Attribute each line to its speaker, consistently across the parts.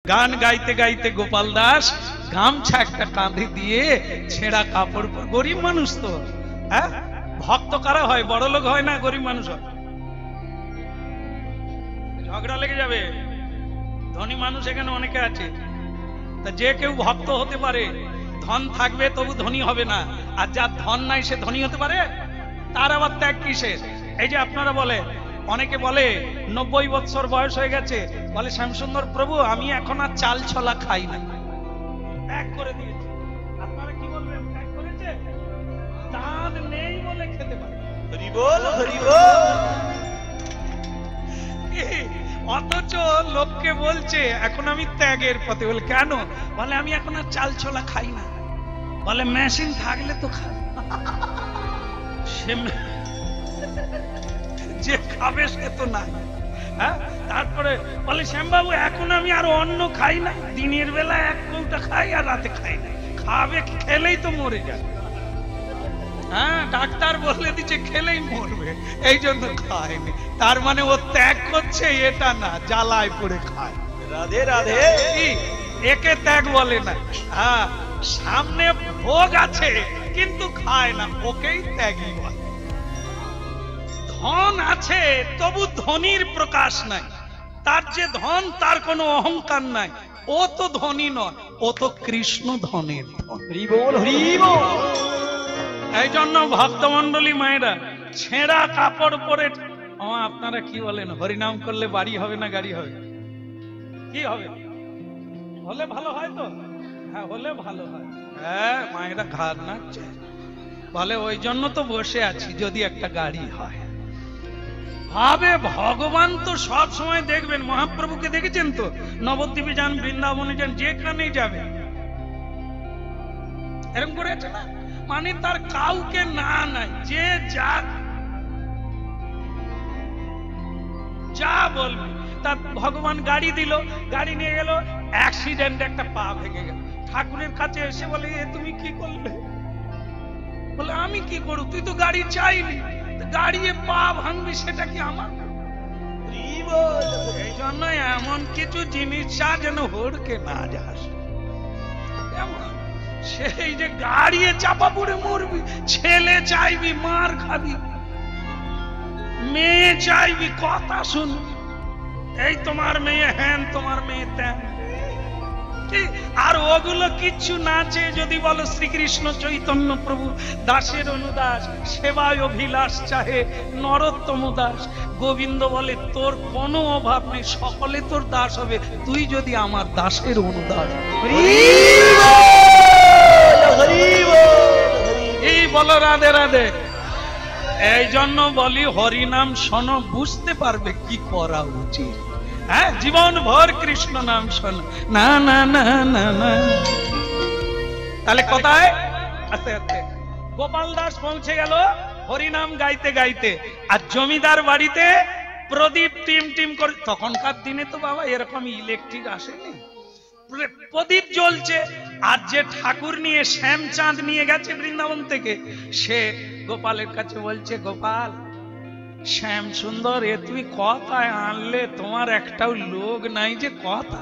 Speaker 1: গান গাইতে গাইতে গোপাল দাস গামছা একটা কাঁধে দিয়ে ছেঁড়া কাপড়, গরিব মানুষ তো, হ্যাঁ ভক্ত কারা হয়? বড় লোক হয় না, গরিব মানুষ হয়। ঝগড়া লেগে যাবে। ধনী মানুষ এখানে অনেকে আছে, তা যে কেউ ভক্ত হতে পারে, ধন থাকবে তবু ধনী হবে না, আর যার ধন নাই সে ধনী হতে পারে? তার আবার ত্যাগ কিসের? এই যে আপনারা বলে, অনেকে বলে 90 বছর বয়স হয়ে গেছে, বলে শ্যামসুন্দর প্রভু আমি এখন আর চাল ছলা খাই না, ত্যাগ করে দিয়েছি। আপনারা কি বলবেন? ত্যাগ করেছে? দাঁত নেই বলে খেতে পারে। হরি বল, হরি বল। অথচ লোককে বলছে এখন আমি ত্যাগের পথে। বলে কেন? বলে আমি এখন আর চাল ছোলা খাই না। বলে মেশিন থাকলে তো খা, যে খাবে সে তো নাই। হ্যাঁ, তারপরে বলে শ্যামবাবু এখন আমি আর অন্ন খাই না, দিনের বেলা এক কৌটা খাই আর রাতে খাই না। খাবে, খেলেই তো মরে যাবে। হ্যাঁ, ডাক্তার বলে দিচ্ছে খেলেই মরবে, এই জন্য খায়নি। তার মানে ও ত্যাগ করছে এটা না, জ্বালায় পড়ে খায়। রাধে রাধে। একে ত্যাগ বলে না। হ্যাঁ, সামনে ভোগ আছে কিন্তু খায় না, ওকেই ত্যাগই বলে। ধন আছে তবু ধনীর প্রকাশ নাই, তার যে ধন তার কোনো অহংকার নাই, ও তো ধনী নয়, ও তো কৃষ্ণ ধনের ধন। হরি বল, হরি বল। এই জন্য ভক্তমন্ডলী মায়েরা ছেঁড়া কাপড় পরে, আপনারা কি বলেন হরিনাম করলে বাড়ি হবে না গাড়ি হবে? কি হবে? হলে ভালো হয় তো? হ্যাঁ, হলে ভালো হয়। হ্যাঁ, মায়েরা ঘাড় নাচছে, বলে ওই জন্য তো বসে আছি যদি একটা গাড়ি হয়। ভাবে ভগবান তো সব সময় দেখবেন। মহাপ্রভুকে দেখেছেন তো, নবদ্বীপে যান, বৃন্দাবনে যান, যেখানেই যাবে এরকম করে আছে না, মানে তার কাউকে না নাই, যে যা বলবে তা। ভগবান গাড়ি দিল, গাড়ি নিয়ে গেল, অ্যাক্সিডেন্ট, একটা পা ভেঙে গেল। ঠাকুরের কাছে এসে বলে এ তুমি কি করলে? বলে আমি কি করব, তুই তো গাড়ি চাইলি, গাড়িয়ে পা ভাঙবি সেটা কি আমার? এই জন্য এমন কিছু জিনিস যেন হড়কে না যাস। সেই যে গাড়িয়ে চাপা পড়ে মরবি, ছেলে চাইবি মার খাবি, মেয়ে চাইবি কথা শুনবি, এই তোমার মেয়ে হ্যান, তোমার মেয়ে ত্যান। আর ওগুলো কিচ্ছু না চেয়ে যদি বলো শ্রীকৃষ্ণ চৈতন্য প্রভু দাসের অনুদাস, সেবায় অভিলাষ চাহে নরোত্তম দাস। গোবিন্দ বলে তোর কোনো অভাব নেই, সকলে তোর দাস হবে, তুই যদি আমার দাসের অনুদাস। এই বলো রাধে রাধে। এই জন্য বলি হরিনাম শোনো, বুঝতে পারবে কি করা উচিত। হ্যাঁ, জীবন ভর কৃষ্ণ নাম শোনো। না না না না না। তাহলে কোথায়? আস্তে আস্তে গোপাল দাস পৌঁছে গেল হরিনাম গাইতে গাইতে, আর জমিদার বাড়িতে প্রদীপ টিম টিম করে। তখনকার দিনে তো বাবা এরকম ইলেকট্রিক আসেনি, প্রদীপ জ্বলছে। আর যে ঠাকুর নিয়ে শ্যামচাঁদ নিয়ে গেছে বৃন্দাবন থেকে, সে গোপালের কাছে বলছে গোপাল, শ্যাম সুন্দর এ তুমি কথায় আনলে, তোমার একটাও লোক নাই যে কথা।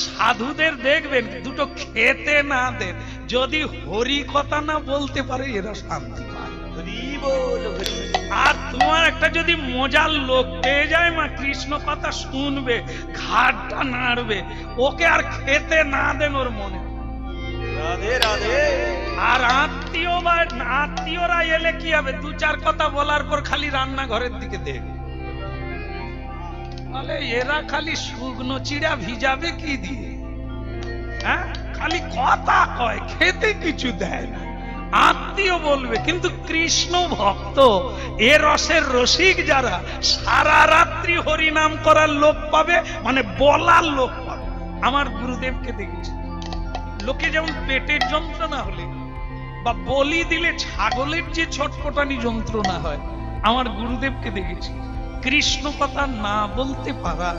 Speaker 1: সাধুদের দেখবেন দুটো খেতে না দেন, যদি হরি কথা না বলতে পারে এরা শান্তি পায়। আর তোমার একটা যদি মজার লোক পেয়ে যায়, মা কৃষ্ণ কথা শুনবে, ঘাটটা নাড়বে, ওকে আর খেতে না দেন ওর মনে। রাধে রাধে। আর আত্মীয়রা এলে কি হবে, দু চার কথা বলার পর খালি রান্নাঘরের দিকে দেখবে, বলে এরা খালি শুকনো চিড়া ভিজাবে কি দিয়ে, হ্যাঁ খালি কথা কয়, খেতে কিছু দেয় না। আত্মীয় বলবে, কিন্তু কৃষ্ণ ভক্ত এ রসের রসিক যারা, সারা রাত্রি হরিনাম করার লোক পাবে, মানে বলার লোক পাবে। আমার গুরুদেবকে দেখেছি, লোকে যেমন পেটের যন্ত্রণা হলে বা বলি দিলে ছাগলের যে ছটপটানি যন্ত্রণা হয়, আমার গুরুদেবকে দেখেছি কৃষ্ণ কথা না বলতে পারা,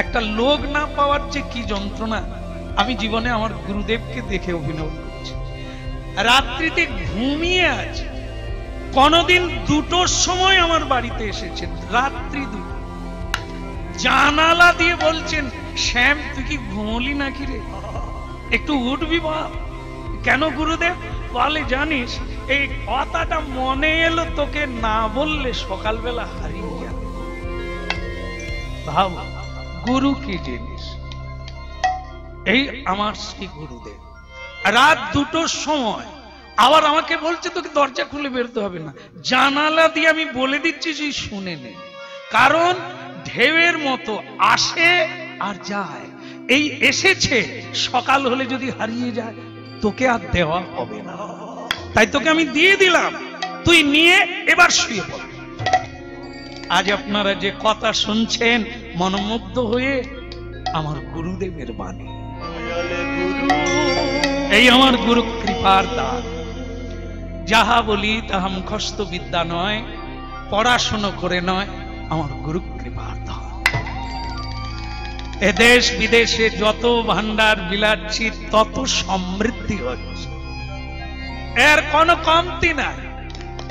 Speaker 1: একটা লোক না পাওয়ার যে কি যন্ত্রণা, আমি জীবনে আমার গুরুদেবকে দেখে অভিনব করছি। রাত্রিতে ঘুমিয়ে আছে, কোনদিন 2টোর সময় আমার বাড়িতে এসেছেন, রাত্রি 2, জানালা দিয়ে বলছেন শ্যাম তুই কি ঘুমলি নাকি রে, একটু উঠবি বাপ। কেন গুরুদেব? বলে জানিস এই কথাটা মনে এলো তোকে না বললে সকালবেলা হারিয়ে যাবে। ভাব গুরু কি জিনিস। এই আমার শ্রী গুরুদেব রাত 2টোর সময় আবার আমাকে বলছে তোকে দরজা খুলে বেরোতে হবে না, জানালা দিয়ে আমি বলে দিচ্ছি যে শুনে নে। কারণ ঢেউয়ের মতো আসে আর যায়, এই এসেছে, সকাল হলে যদি হারিয়ে যায় তোকে আর দেওয়া হবে না, তাই তোকে আমি দিয়ে দিলাম, তুই নিয়ে এবার শুয়ে পড়। আজ আপনারা যে কথা শুনছেন মনোমুগ্ধ হয়ে আমার গুরুদেবের বাণী, এই আমার গুরু কৃপার দান। যাহা বলি তাহা মুখস্থ বিদ্যা নয়, পড়াশোনা করে নয়, আমার গুরু কৃপার দান। এ দেশ বিদেশে যত ভান্ডার বিলাচ্ছি তত সমৃদ্ধি হচ্ছে, এর কোনো কমতি নাই,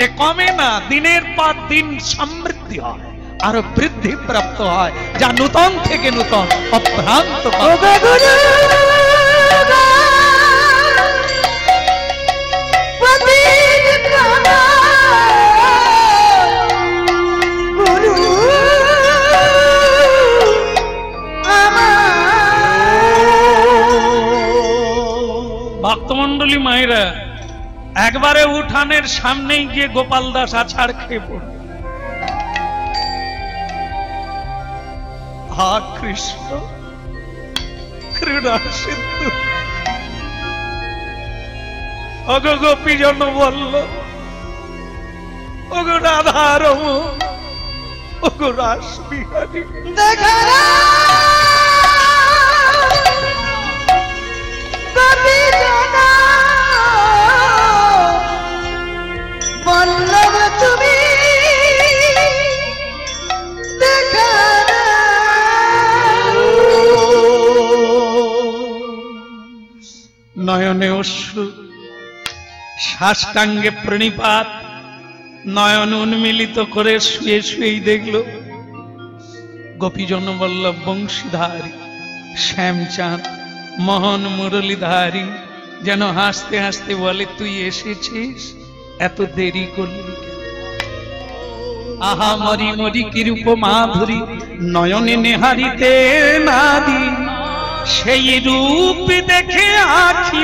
Speaker 1: এ কমে না, দিনের পর দিন সমৃদ্ধি হয়, আরো বৃদ্ধি প্রাপ্ত হয়, যা নূতন থেকে নূতন অভ্রান্ত। ভক্তমন্ডলী মায়েরা, একবারে উঠানের সামনেই গিয়ে গোপাল দাস আছাড় খেয়ে পড়ল। হা কৃষ্ণ ক্রীড়া সিন্ধু, অগো গোপী জন বলল, ওগো রাধা রমণ, ওগো রাস বিহারী,
Speaker 2: বল্লভ তুমি দেখা,
Speaker 1: নয়নে অশ্রু, সাষ্টাঙ্গে প্রণিপাত, নয়ন উন্মিলিত করে শুয়ে শুয়েই দেখল গোপীজন বল্লভ বংশীধারী শ্যামচাঁদ মোহন মুরলীধারী যেন হাসতে হাসতে বলে, তুই এসেছিস, এত দেরি করলি? আহা মরি মরি কি রূপ মাধুরী, নয়নে নেহারিতে নারী, সেই রূপ দেখে আখি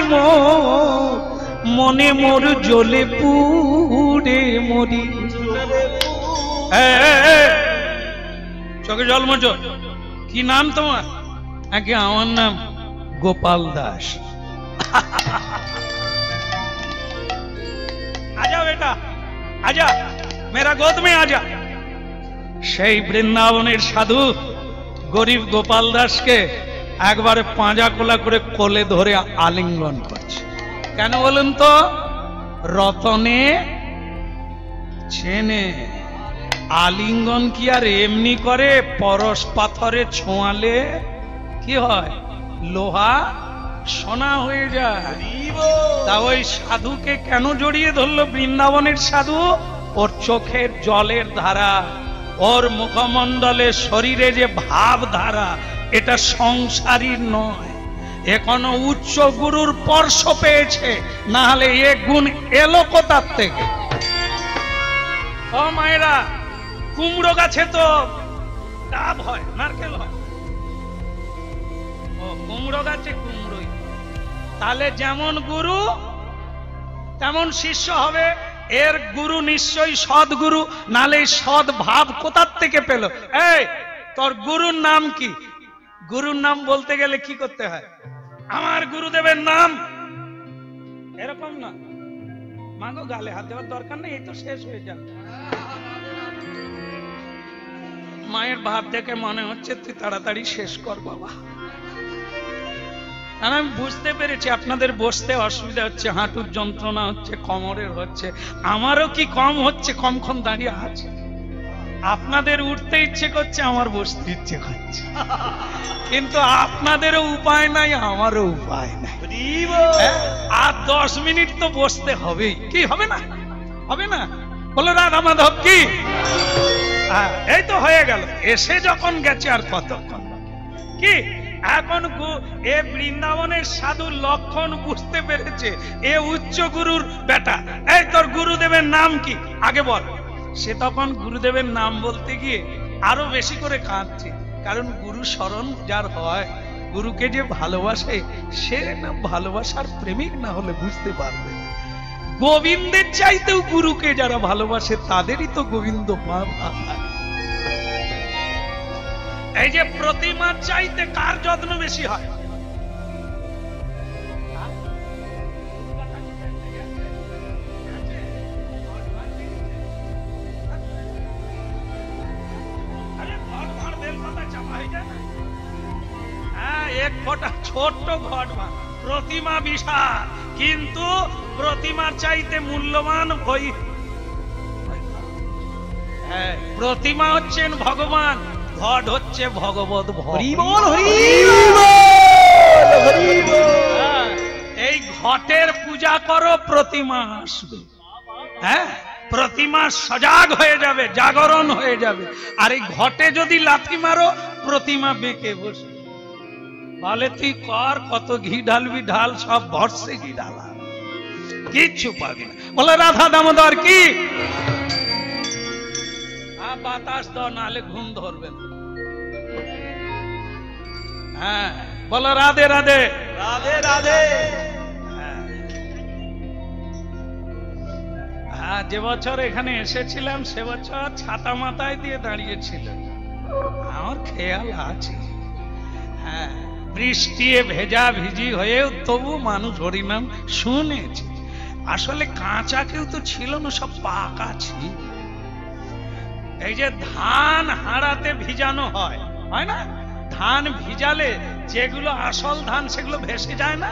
Speaker 1: মনে মোর জ্বলে পুড়ে মরি। চোখে জল মোচো, কি নাম তোমার? আগে আমার নাম গোপাল দাস। आजा बेटा, आजा मेरा गोद में आजा। সেই বৃন্দাবনের সাধু গরিব গোপাল দাসকে একবারে পাঁজা কোলা করে কোলে ধরে আলিঙ্গন করছে। কেন বলুন তো? রতনে চেনে। আলিঙ্গন কি আর এমনি করে? পরশ পাথরে ছোঁয়ালে কি হয়? লোহা সোনা হয়ে যায়। তা ওই সাধুকে কেন জড়িয়ে ধরলো বৃন্দাবনের সাধু? ওর চোখের জলের ধারা, ওর মুখমণ্ডলে শরীরে যে ভাব ধারা, এটা সংসারী নয়, এ কোন উচ্চ গুরুর স্পর্শ পেয়েছে, না হলে এ গুণ এলো কোথার থেকে? ও মায়েরা, কুমড়ো গাছে তো ডাব হয়, নারকেল হয়, ও কুমড়ো গাছে কুমড়োই। তাহলে যেমন গুরু তেমন শিষ্য হবে। এর গুরু নিশ্চয়ই সদ্গুরু, নালে সৎ ভাব কোথার থেকে পেল? এই তোর গুরুর নাম কি? গুরুর নাম বলতে গেলে কি করতে হয়? আমার গুরুদেবের নাম এরকম না, মাগো গালে হাত দেওয়ার দরকার নেই, এই তো শেষ হয়ে যাবে। মায়ের ভাব দেখে মনে হচ্ছে তুই তাড়াতাড়ি শেষ কর বাবা। আর আমি বুঝতে পেরেছি আপনাদের বসতে অসুবিধা হচ্ছে, হাঁটুর যন্ত্রণা হচ্ছে, কোমরের হচ্ছে, আমারও কি কম হচ্ছে? কমক্ষণ দাঁড়িয়ে আছে। আপনাদের উঠতে ইচ্ছে করছে, আমার বসতে ইচ্ছে করছে, কিন্তু আপনাদেরও উপায় নাই, আমারও উপায় নাই। আর 10 মিনিট তো বসতে হবেই। কি হবে না? হবে না? বলো রাধা মাধব কি? এই তো হয়ে গেল, এসে যখন গেছে আর কতক্ষণ কি? এখন এ বৃন্দাবনের সাধু লক্ষণ বুঝতে পেরেছে এ উচ্চ গুরুর বেটা। এই তোর গুরুদেবের নাম কি আগে বল। সে তখন গুরুদেবের নাম বলতে গিয়ে আরো বেশি করে কাঁদছে, কারণ গুরু শরণ যার হয়, গুরুকে যে ভালোবাসে, সে না ভালোবাসার প্রেমিক না হলে বুঝতে পারবে না। গোবিন্দের চাইতেও গুরুকে যারা ভালোবাসে তাদেরই তো গোবিন্দ মা ভাই। এই যে প্রতিমার চাইতে কার যত্ন বেশি হয়? এক ফোঁটা ছোট্ট ঘট, প্রতিমা বিশাল, কিন্তু প্রতিমার চাইতে মূল্যবান ওই প্রতিমা হচ্ছেন ভগবান, ঘট হচ্ছে ভগবত। এই ঘটের পূজা করো, প্রতিমা আসবে। হ্যাঁ, প্রতিমা সজাগ হয়ে যাবে, জাগরণ হয়ে যাবে। আর এই ঘটে যদি লাথি মারো, প্রতিমা বেঁকে বসে বলে তুই কর, কত ঘি ঢালবি ঢাল, সব ভরসে ঘি ঢালা, কিচ্ছু পাবি না। বলে রাধা দামোদর কি বাতাস দাও, নাহলে ঘুম ধরবে না। হ্যাঁ, বলো রাধে রাধে
Speaker 2: রাধে রাধে।
Speaker 1: হ্যাঁ, যে বছর এখানে এসেছিলাম সে বছর ছাতা মাথায় দিয়ে দাঁড়িয়েছিল, আমার খেয়াল আছে। হ্যাঁ, বৃষ্টি ভেজা ভিজি হয়েও তবু মানুষ হরিনাম শুনেছে। আসলে কাঁচা কেউ তো ছিল না, সব পাকা ছিল। এই যে ধান হাঁড়াতে ভিজানো হয়, হয় না? ধান ভিজালে যেগুলো আসল ধান সেগুলো ভেসে যায় না?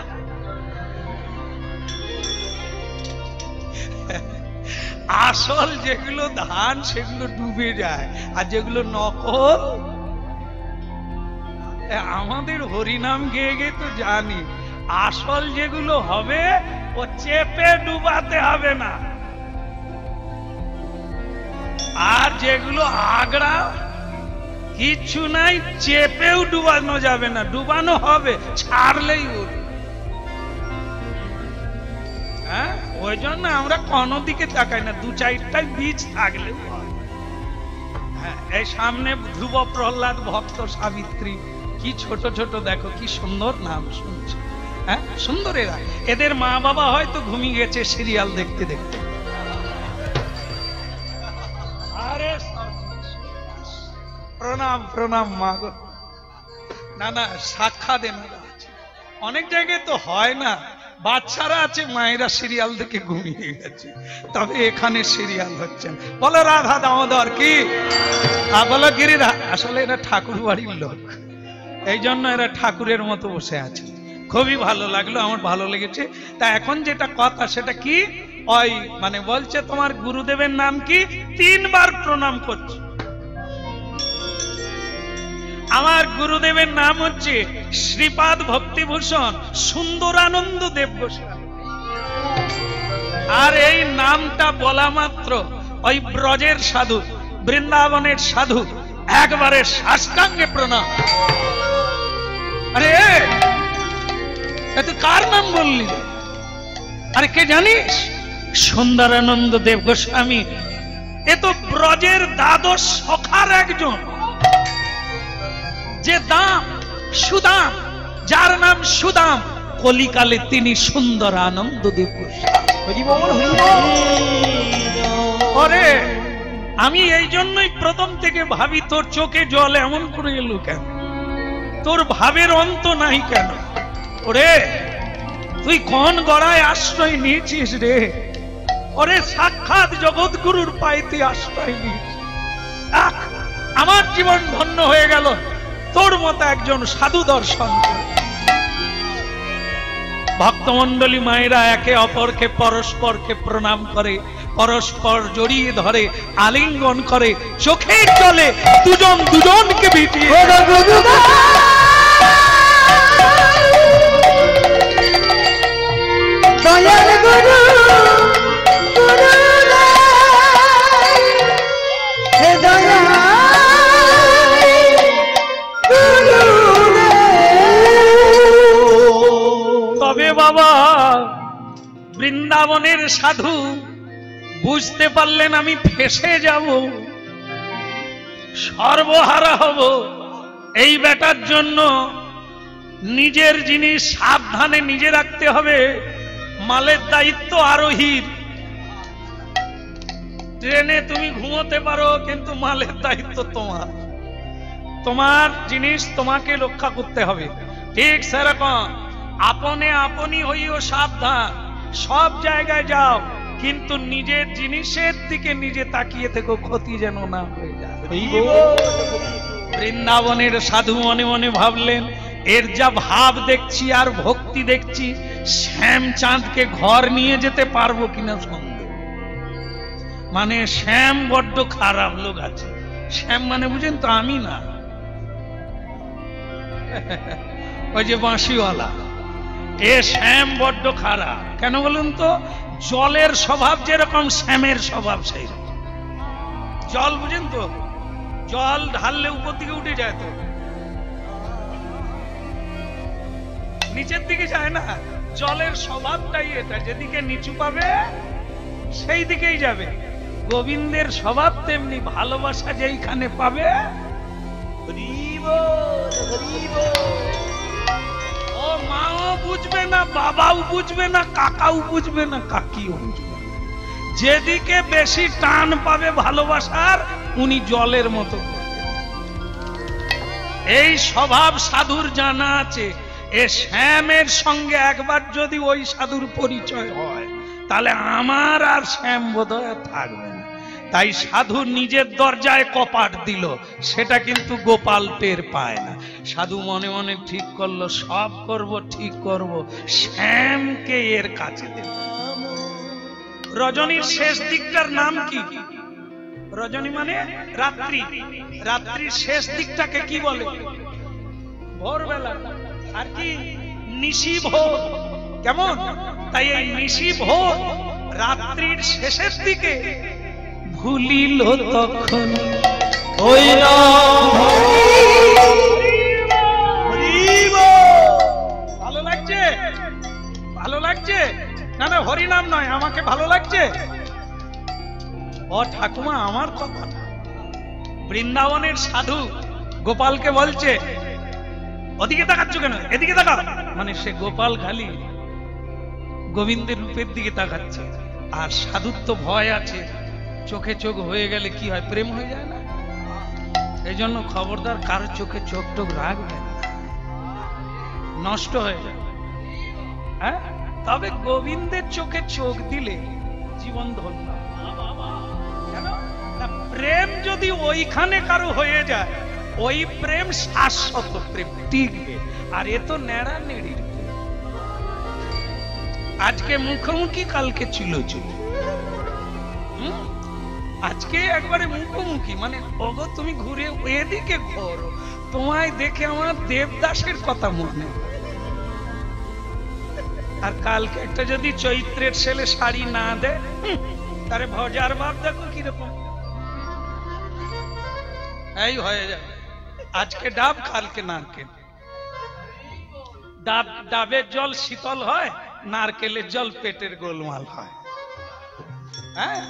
Speaker 1: আসল যেগুলো ধান সেগুলো ডুবে যায়, আর যেগুলো নকল, আমাদের হরিনাম গেয়ে গিয়ে তো জানি আসল যেগুলো হবে ও চেপে ডুবাতে হবে না, আর যেগুলো আগড়া কিচ্ছু নাই, চেপেও ডুবানো যাবে না, ডুবানো হবে, ছাড়লেই উঠবে। হ্যাঁ, ওই জন্য আমরা কোনো দিকে তাকাই না, দু চারটাই বীজ থাকলে। হ্যাঁ, এই সামনে ধ্রুব প্রহ্লাদ ভক্ত সাবিত্রী, কি ছোট ছোট দেখো, কি সুন্দর নাম শুনছে। হ্যাঁ, সুন্দর এরা। এদের মা বাবা হয়তো ঘুমিয়ে গেছে সিরিয়াল দেখতে দেখতে। আরে প্রণাম প্রণাম মা গো। না না, সাক্ষাৎ এনারা আছে। অনেক জায়গায় তো হয় না, বাচ্চারা আছে, মায়েরা সিরিয়াল দেখে ঘুমিয়ে গেছে, তবে এখানে সিরিয়াল হচ্ছেন। বলো রাধা দামোদর কি, বলো গিরিরা। আসলে এরা ঠাকুর বাড়ির লোক, এই জন্য এরা ঠাকুরের মতো বসে আছে। খুবই ভালো লাগলো, আমার ভালো লেগেছে। তা এখন যেটা কথা সেটা কি, ওই মানে বলছে তোমার গুরুদেবের নাম কি, 3 বার প্রণাম করছে। আমার গুরুদেবের নাম হচ্ছে শ্রীপাদ ভক্তিভূষণ সুন্দরানন্দ দেব গোস্বামী। আর এই নামটা বলা মাত্র ওই ব্রজের সাধু, বৃন্দাবনের সাধু একবারে সাষ্টাঙ্গে প্রণাম। আরে তুই কার নাম বললি? আরে কে জানিস? সুন্দরানন্দ দেব গোস্বামী। এ তো ব্রজের দ্বাদশ সখার একজন, যে দাম সুদাম, যার নাম সুদাম, কলিকালে তিনি সুন্দরানন্দ দেব গোস্বামী। ওরে, আমি এই জন্যই প্রথম থেকে ভাবি তোর চোখে জল এমন করে এলো কেন, তোর ভাবের অন্ত নাই কেন? ওরে, তুই কোন গড়ায় আশ্রয় নিয়েছিস রে? ওরে, সাক্ষাৎ জগৎগুরুর পায়ে তুই আশ্রয় নিয়েছিস। আমার জীবন ধন্য হয়ে গেল তোর মতো একজন সাধু দর্শন করে। ভক্তমন্ডলী মায়েরা একে অপরকে পরস্পরকে প্রণাম করে, পরস্পর জড়িয়ে ধরে, আলিঙ্গন করে, চোখের জলে দুজন দুজনকে ভিজিয়ে
Speaker 2: দয়াল গুরু হে দয়াল গুরু রে।
Speaker 1: ওরে বাবা, বৃন্দাবনের সাধু বুঝতে পারলেন আমি ফেসে যাব, সর্বহারা হব। এই বেটার জন্য নিজের জিনিস সাবধানে নিজে রাখতে হবে। মালের দায়িত্ব আরোহীর। ট্রেনে তুমি ঘুমোতে পারো, কিন্তু মালের দায়িত্ব তোমার। তোমার জিনিস তোমাকে রক্ষা করতে হবে। ঠিক সেরকম আপনে আপনি হইও সাবধান। সব জায়গায় যাও, কিন্তু নিজের জিনিসের দিকে নিজে তাকিয়ে থেকো, ক্ষতি যেন না হয়ে যায়। বৃন্দাবনের সাধু মনে মনে ভাবলেন, এর যা ভাব দেখছি আর ভক্তি দেখছি, শ্যামচাঁদকে ঘর নিয়ে যেতে পারবো কিনা সন্দেহ। মানে শ্যাম বড্ড খারাপ লোক আছে। শ্যাম মানে বুঝেন তো, আমি না, ওই যে বাঁশিওয়ালা, এ শ্যাম বড্ড খারাপ। কেন বলুন তো? জলের স্বভাব যেরকম, শ্যামের স্বভাব সেই রকম। জল বুঝেন তো, জল ঢাললে উপর দিকে উঠে যায়, তো নিচের দিকে যায় না। জলের স্বভাবটাই এটা, যেদিকে নিচু পাবে সেই দিকেই যাবে। গোবিন্দের স্বভাব তেমনি, ভালোবাসা যেইখানে পাবে। ও মাও বুঝবে না, বাবাও বুঝবে না, কাকাও বুঝবে না, কাকিও বুঝবে না। যেদিকে বেশি টান পাবে ভালোবাসার, উনি জলের মতো। এই স্বভাব সাধুর জানা আছে। এ শ্যামের সঙ্গে একবার যদি ওই সাধুর পরিচয় হয়, তাহলে আমার আর শ্যাম বোধহয় থাকবে না। তাই সাধু নিজের দরজায় কপাট দিল, সেটা কিন্তু গোপাল টের পায় না। সাধু মনে মনে ঠিক করলো, সব করব, ঠিক করব, শ্যামকে এর কাছে দেব। রজনীর শেষ দিকটার নাম কি? রজনী মানে রাত্রি। রাত্রির শেষ দিকটাকে কি বলে? ভোরবেলা। আর কি? নিশি ভোর। কেমন? তাই এই নিশি ভোর, রাত্রির শেষের দিকে ভুলিল তখন ওই ভালো লাগছে? ভালো লাগছে না? না, হরিনাম নয়, আমাকে ভালো লাগছে। ও ঠাকুমা, আমার কথা না। বৃন্দাবনের সাধু গোপালকে বলছে, ওদিকে তাকাচ্ছ কেন, এদিকে তাকা। মানে সে গোপাল খালি গোবিন্দের রূপের দিকে তাকাচ্ছে। আর সাধুর তো ভয় আছে, চোখে চোখ হয়ে গেলে কি হয়? প্রেম হয়ে যায় না? এই জন্য খবরদার কারো চোখে চোখ টোক রাখবেন না, নষ্ট হয়ে যায়। হ্যাঁ, তবে গোবিন্দের চোখে চোখ দিলে জীবন ধন্য। কেন না? প্রেম যদি ওইখানে কারো হয়ে যায়, ওই প্রেম শাশ্বত প্রেম, টিকবে। আর এ তো নেড়া নেড়ির। আজকে মুখোমুখি, কালকে চিলোচুলি। আজকে একবারে মুখোমুখি, মানে ওগো তুমি ঘুরে এদিকে ঘোরো, তোমায় দেখে আমার দেবদাসের কথা মনে। আর কালকে একটা যদি চৈত্রের ছেলে শাড়ি না দেয়, তারে ভজার বাপ দেখো কিরকম। এই হয়ে যায়। আজকে ডাব, কালকে নারকেল। ডাবের জল শীতল হয়, নারকেলের জল পেটের গোলমাল হয়। হ্যাঁ,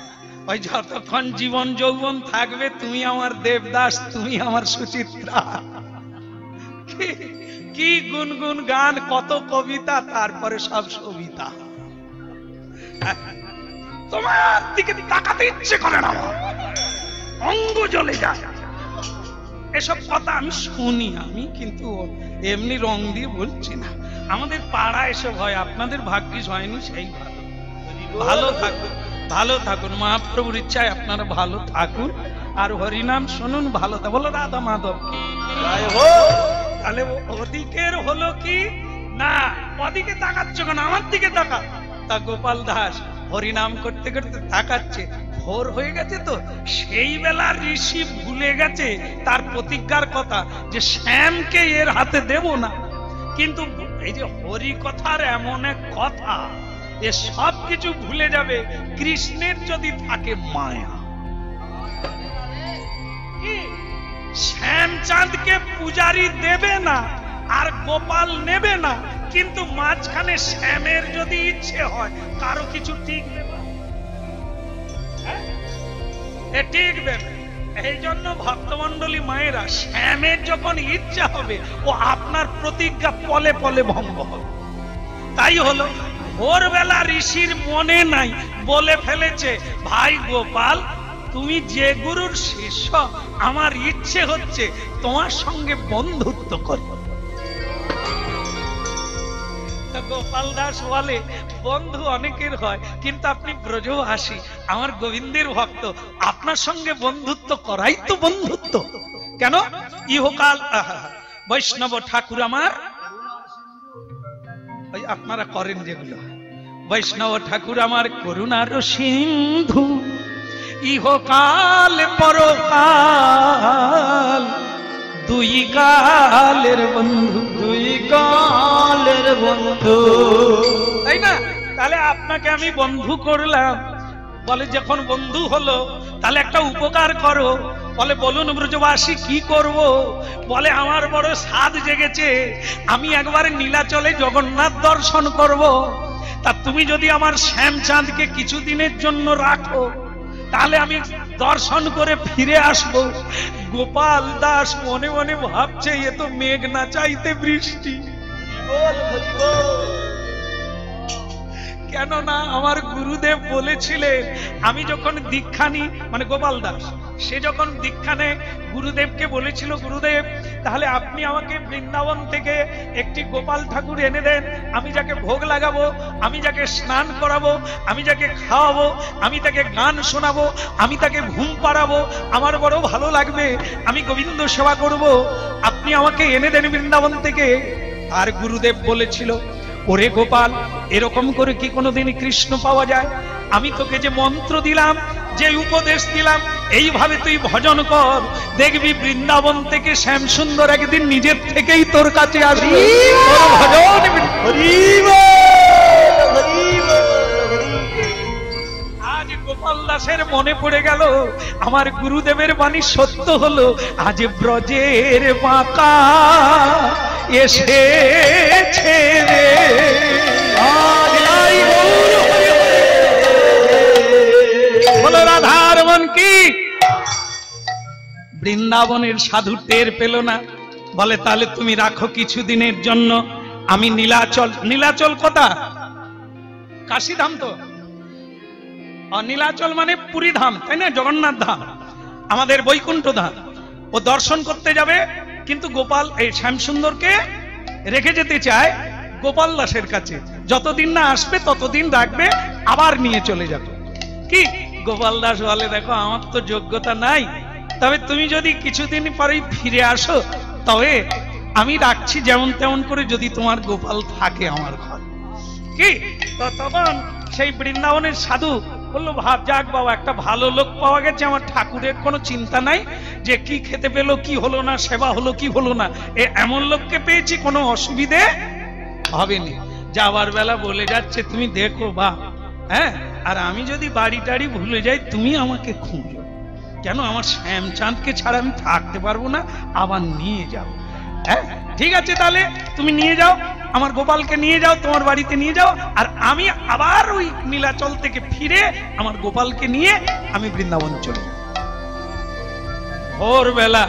Speaker 1: ওই যতক্ষণ জীবন যৌবন থাকবে, তুমি আমার দেবদাস, তুমি আমার সুচিত্রা। কি গুনগুন গান, কত কবিতা, তারপরে সব সবিতা। তোমার দিকে তাকাতে ইচ্ছে করে না, অঙ্গ জ্বলে যায়। এসব কথা আমি শুনি, আমি কিন্তু এমনি রং দিয়ে বলছি না। আমাদের পাড়া এসব হয়, আপনাদের ভাগ্যিস হয়নি, সেই ভালো। ভালো থাকুন, ভালো থাকুন, মহাপ্রভুর ইচ্ছায় আপনারা ভালো থাকুন। আর হরিনাম শুনুন, ভালো থাকুন। বলো রাধা মাধব। তাহলে ওদিকের হলো কি না? ওদিকে তাকাচ্ছ কেন, আমার দিকে তাকা। তা গোপাল দাস হরিনাম করতে করতে তাকাচ্ছে, ভোর হয়ে গেছে তো। সেই বেলা ঋষি ভুলে গেছে তার প্রতিজ্ঞার কথা, যে শ্যামকে এর হাতে দেব না। কিন্তু এই যে হরি কথার এমন এক কথা, এ সব কিছু ভুলে যাবে কৃষ্ণের যদি থাকে মায়া। শ্যামচাঁদকে পূজারি দেবে না, আর গোপাল নেবে না, কিন্তু মাঝখানে শ্যামের যদি ইচ্ছে হয়, কারো কিছু টিকবে না, টিকবে না। এই জন্য ভক্তমন্ডলী মায়েরা, শ্যামের যখন ইচ্ছা হবে, ও আপনার প্রতিজ্ঞা পলে পলে ভঙ্গ হবে। তাই হলো ভোরবেলা ঋষির মনে নাই, বলে ফেলেছে, ভাই গোপাল, তুমি যে গুরুর শিষ্য, আমার ইচ্ছে হচ্ছে তোমার সঙ্গে বন্ধুত্ব করব। গোপাল দাস বলে, বন্ধু অনেকের হয়, কিন্তু আপনি ব্রজবাসী, আমার গোবিন্দের ভক্ত, আপনার সঙ্গে বন্ধুত্ব করাই তো বন্ধুত্ব। কেন? ইহকাল বৈষ্ণব ঠাকুর আমার, ওই আপনারা করেন যেগুলো, বৈষ্ণব ঠাকুর আমার করুণার সিন্ধু, ইহকাল পরকাল দুই কালের বন্ধু,
Speaker 2: দুই কালের বন্ধু।
Speaker 1: তাই না? তাহলে আপনাকে আমি বন্ধু করলাম, বলে যখন বন্ধু হলো তাহলে একটা উপকার করো। বলে বলুন ব্রজবাসী কি করব? বলে আমার বড় সাধ জেগেছে, আমি একবার নীলাচলে জগন্নাথ দর্শন করব। তা তুমি যদি আমার শ্যামচাঁদকে কিছুদিনের জন্য রাখো, তাহলে আমি দর্শন করে ফিরে আসব। গোপাল দাস মনে মনে ভাবছে, এ তো মেঘ না চাইতে বৃষ্টি। কেননা আমার গুরুদেব বলেছিলেন, আমি যখন দীক্ষা নিই, মানে গোপাল দাস সে যখন দীক্ষা নেয়, গুরুদেবকে বলেছিল, গুরুদেব তাহলে আপনি আমাকে বৃন্দাবন থেকে একটি গোপাল ঠাকুর এনে দেন, আমি যাকে ভোগ লাগাবো, আমি যাকে স্নান করাবো, আমি যাকে খাওয়াবো, আমি তাকে গান শোনাবো, আমি তাকে ঘুম পাড়াবো, আমার বড় ভালো লাগবে, আমি গোবিন্দ সেবা করব, আপনি আমাকে এনে দেন বৃন্দাবন থেকে। আর গুরুদেব বলেছিল, ওরে গোপাল, এরকম করে কি কোনোদিন কৃষ্ণ পাওয়া যায়? আমি তোকে যে মন্ত্র দিলাম, যে উপদেশ দিলাম, এইভাবে তুই ভজন কর, দেখবি বৃন্দাবন থেকে শ্যাম সুন্দর একদিন নিজের থেকেই তোর কাছে আসবে। আজ গোপাল দাসের মনে পড়ে গেল, আমার গুরুদেবের বাণী সত্য হলো, আজ ব্রজের বাঁকা এসেছে রে, বলো রাধার মন কি। বৃন্দাবনের সাধু টের পেল না, বলে তাহলে তুমি রাখো কিছুদিনের জন্য, আমি নীলাচল, নীলাচল কথা কাশীধাম তো, নীলাচল মানে পুরী ধাম, তাই না? জগন্নাথ ধাম, আমাদের বৈকুণ্ঠ ধাম, ও দর্শন করতে যাবে। কিন্তু গোপাল এই শ্যামসুন্দরকে রেখে যেতে চায় গোপাল দাসের কাছে, যতদিন না আসবে ততদিন রাখবে, আবার নিয়ে চলে যাবে। কি গোপাল দাস বলে, দেখো আমার তো যোগ্যতা নাই, তবে তুমি যদি কিছুদিন পরেই ফিরে আসো, তবে আমি রাখছি যেমন তেমন করে, যদি তোমার গোপাল থাকে আমার ঘর। কি তখন সেই বৃন্দাবনের সাধু বললো, ভাব যাক বাবা, একটা ভালো লোক পাওয়া গেছে, আমার ঠাকুরের কোনো চিন্তা নাই যে কি খেতে পেলো, কি হলো না, সেবা হলো কি হলো না, এমন লোককে পেয়েছি, কোনো অসুবিধে হবে না। যাবার বেলা বলে যাচ্ছে, তুমি দেখো বা, হ্যাঁ, আর আমি যদি বাড়ি টাড়ি ভুলে যাই, তুমি আমাকে খুঁজো, কেন আমার শ্যামচাঁদকে ছাড়া আমি থাকতে পারবো না, আবার নিয়ে যাও। হ্যাঁ ঠিক আছে, তাহলে তুমি নিয়ে যাও, আমার গোপালকে নিয়ে যাও, তোমার বাড়িতে নিয়ে যাও, আর আমি আবার ওই নীলাচল থেকে ফিরে আমার গোপালকে নিয়ে আমি বৃন্দাবন চলে যাব। ভোরবেলা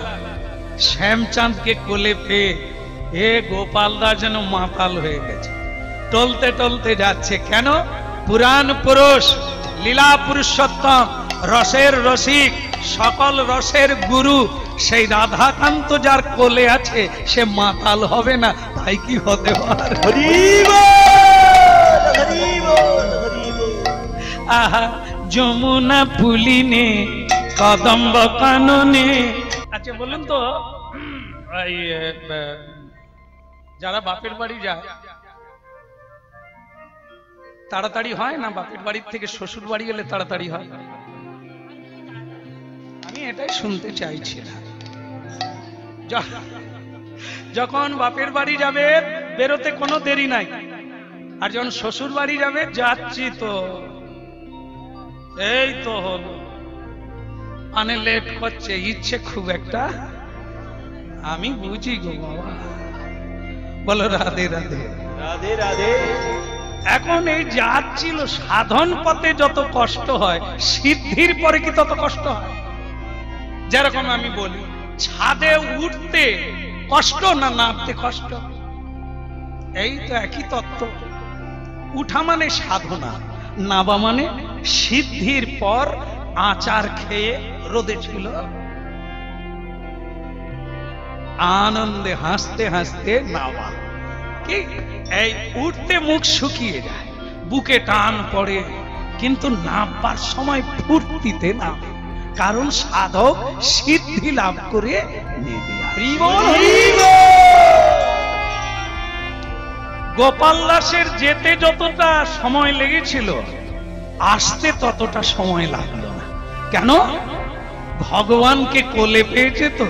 Speaker 1: শ্যামচাঁদকে কোলে পেয়ে এ গোপাল দাস যেন মাতাল হয়ে গেছে, টলতে টলতে যাচ্ছে। কেন? পুরাণ পুরুষ, লীলা পুরুষোত্তম, রসের রসিক, সকল রসের গুরু, সেই রাধাকান্ত যার কোলে আছে, সে মাতাল হবে না, তাই কি হতে পারে? আহা যমুনা পুলিনে কদম্ব কাননে। আচ্ছা বলুন তো, যারা বাপের বাড়ি যায় তাড়াতাড়ি হয় না, বাপের বাড়ির থেকে শ্বশুর বাড়ি গেলে তাড়াতাড়ি হয়? আমি এটাই শুনতে চাইছিলাম। যখন বাপের বাড়ি যাবে বেরোতে কোনো দেরি নাই, আর যখন শ্বশুর বাড়ি যাবে, যাচ্ছি তো এই তো হলো, মানে লেট করছে, ইচ্ছে খুব একটা, আমি বুঝি গো বাবা। বলো রাধে রাধে।
Speaker 2: রাধে রাধে।
Speaker 1: এখন এই যাচ্ছিল সাধন পথে যত কষ্ট হয়, সিদ্ধির পরে কি তত কষ্ট হয়? যেরকম আমি বলি, ছাদে উঠতে কষ্ট না নামতে কষ্ট? এই তো একই তত্ত্ব। উঠা মানে সাধনা, নাবা মানে সিদ্ধির পর আচার খেয়ে রোদে ছিল, আনন্দে হাসতে হাসতে নাবা। কি এই উঠতে মুখ শুকিয়ে যায়, বুকে টান পড়ে, কিন্তু নামবার সময় ফুর্তিতে নামে, কারণ সাধক সিদ্ধি লাভ করে নেবে। গোপাল দাসের যেতে যতটা সময় লেগেছিল, আসতে ততটা সময় লাগলো না। কেন? ভগবানকে কোলে পেয়েছে তো,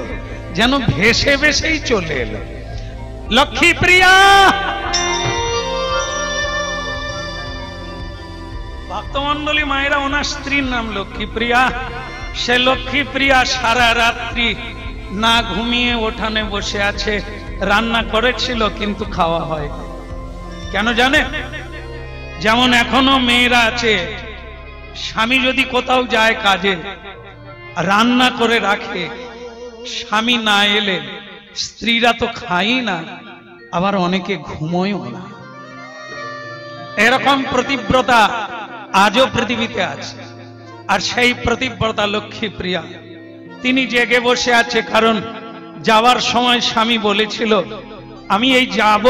Speaker 1: যেন ভেসে ভেসেই চলে এলো। লক্ষ্মী প্রিয়া, ভক্তমন্ডলী মায়েরা, ওনার স্ত্রীর নাম লক্ষ্মী প্রিয়া। সে লক্ষ্মী প্রিয়া সারা রাত্রি না ঘুমিয়ে উঠানে বসে আছে। রান্না করেছিল কিন্তু খাওয়া হয়। কেন জানে? যেমন এখনো মেয়েরা আছে, স্বামী যদি কোথাও যায় কাজে, রান্না করে রাখে, স্বামী না এলে স্ত্রীরা তো খাই না, আবার অনেকে ঘুমোয়ও না। এরকম প্রতিব্রতা আজও পৃথিবীতে আছে। আর সেই প্রতিব্রতা লক্ষ্মী প্রিয়া, তিনি জেগে বসে আছে, কারণ যাওয়ার সময় স্বামী বলেছিল, আমি এই যাব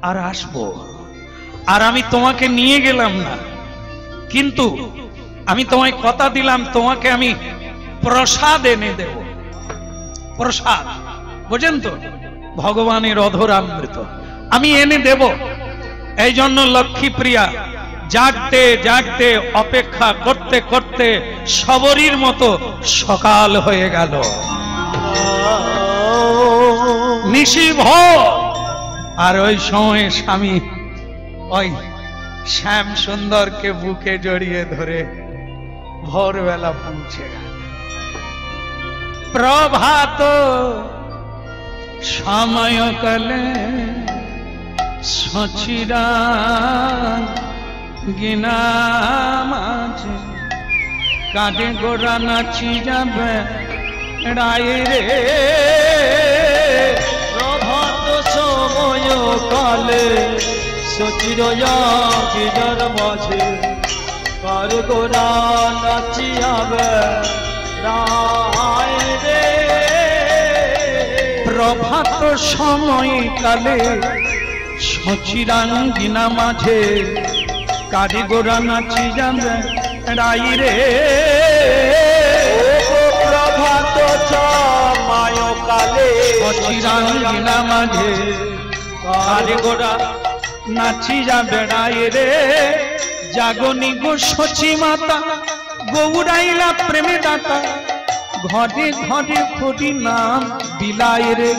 Speaker 1: আর আসবো, আর আমি তোমাকে নিয়ে গেলাম না, কিন্তু আমি তোমায় কথা দিলাম, তোমাকে আমি প্রসাদ এনে দেব। প্রসাদ বোঝেন তো, ভগবানের অধরামৃত আমি এনে দেব। এই জন্য লক্ষ্মী প্রিয়া জাগতে জাগতে অপেক্ষা করতে করতে সবরীর মতো সকাল হয়ে গেল। নিশিভোর, আর ওই সময় স্বামী ওই শ্যাম সুন্দরকে বুকে জড়িয়ে ধরে ভোরবেলা পৌঁছে গেল। প্রভাত সময়কালে সচিরা গিনা মাঝে কাঁধে গোড়া নাচি যাবে রায় রে।
Speaker 2: প্রভাত সময় কালে সচির গিনার মাঝে কার গোরা নাচিয়াবে রায় রে।
Speaker 1: প্রভাত সময় কালে সচিরাঙ্গিনা মাঝে কারিগোরা নাচি যাবে রাই রে।
Speaker 2: প্রভাত সময় কালে
Speaker 1: সচিরাঙ্গিনা মাঝে কারিগোরা নাচি যাবে রাই রে। জাগনি গো সচি মাতা, গৌরাইলা প্রেমে দাতা, ঘরে ঘরে হরি নাম বিলায় রে।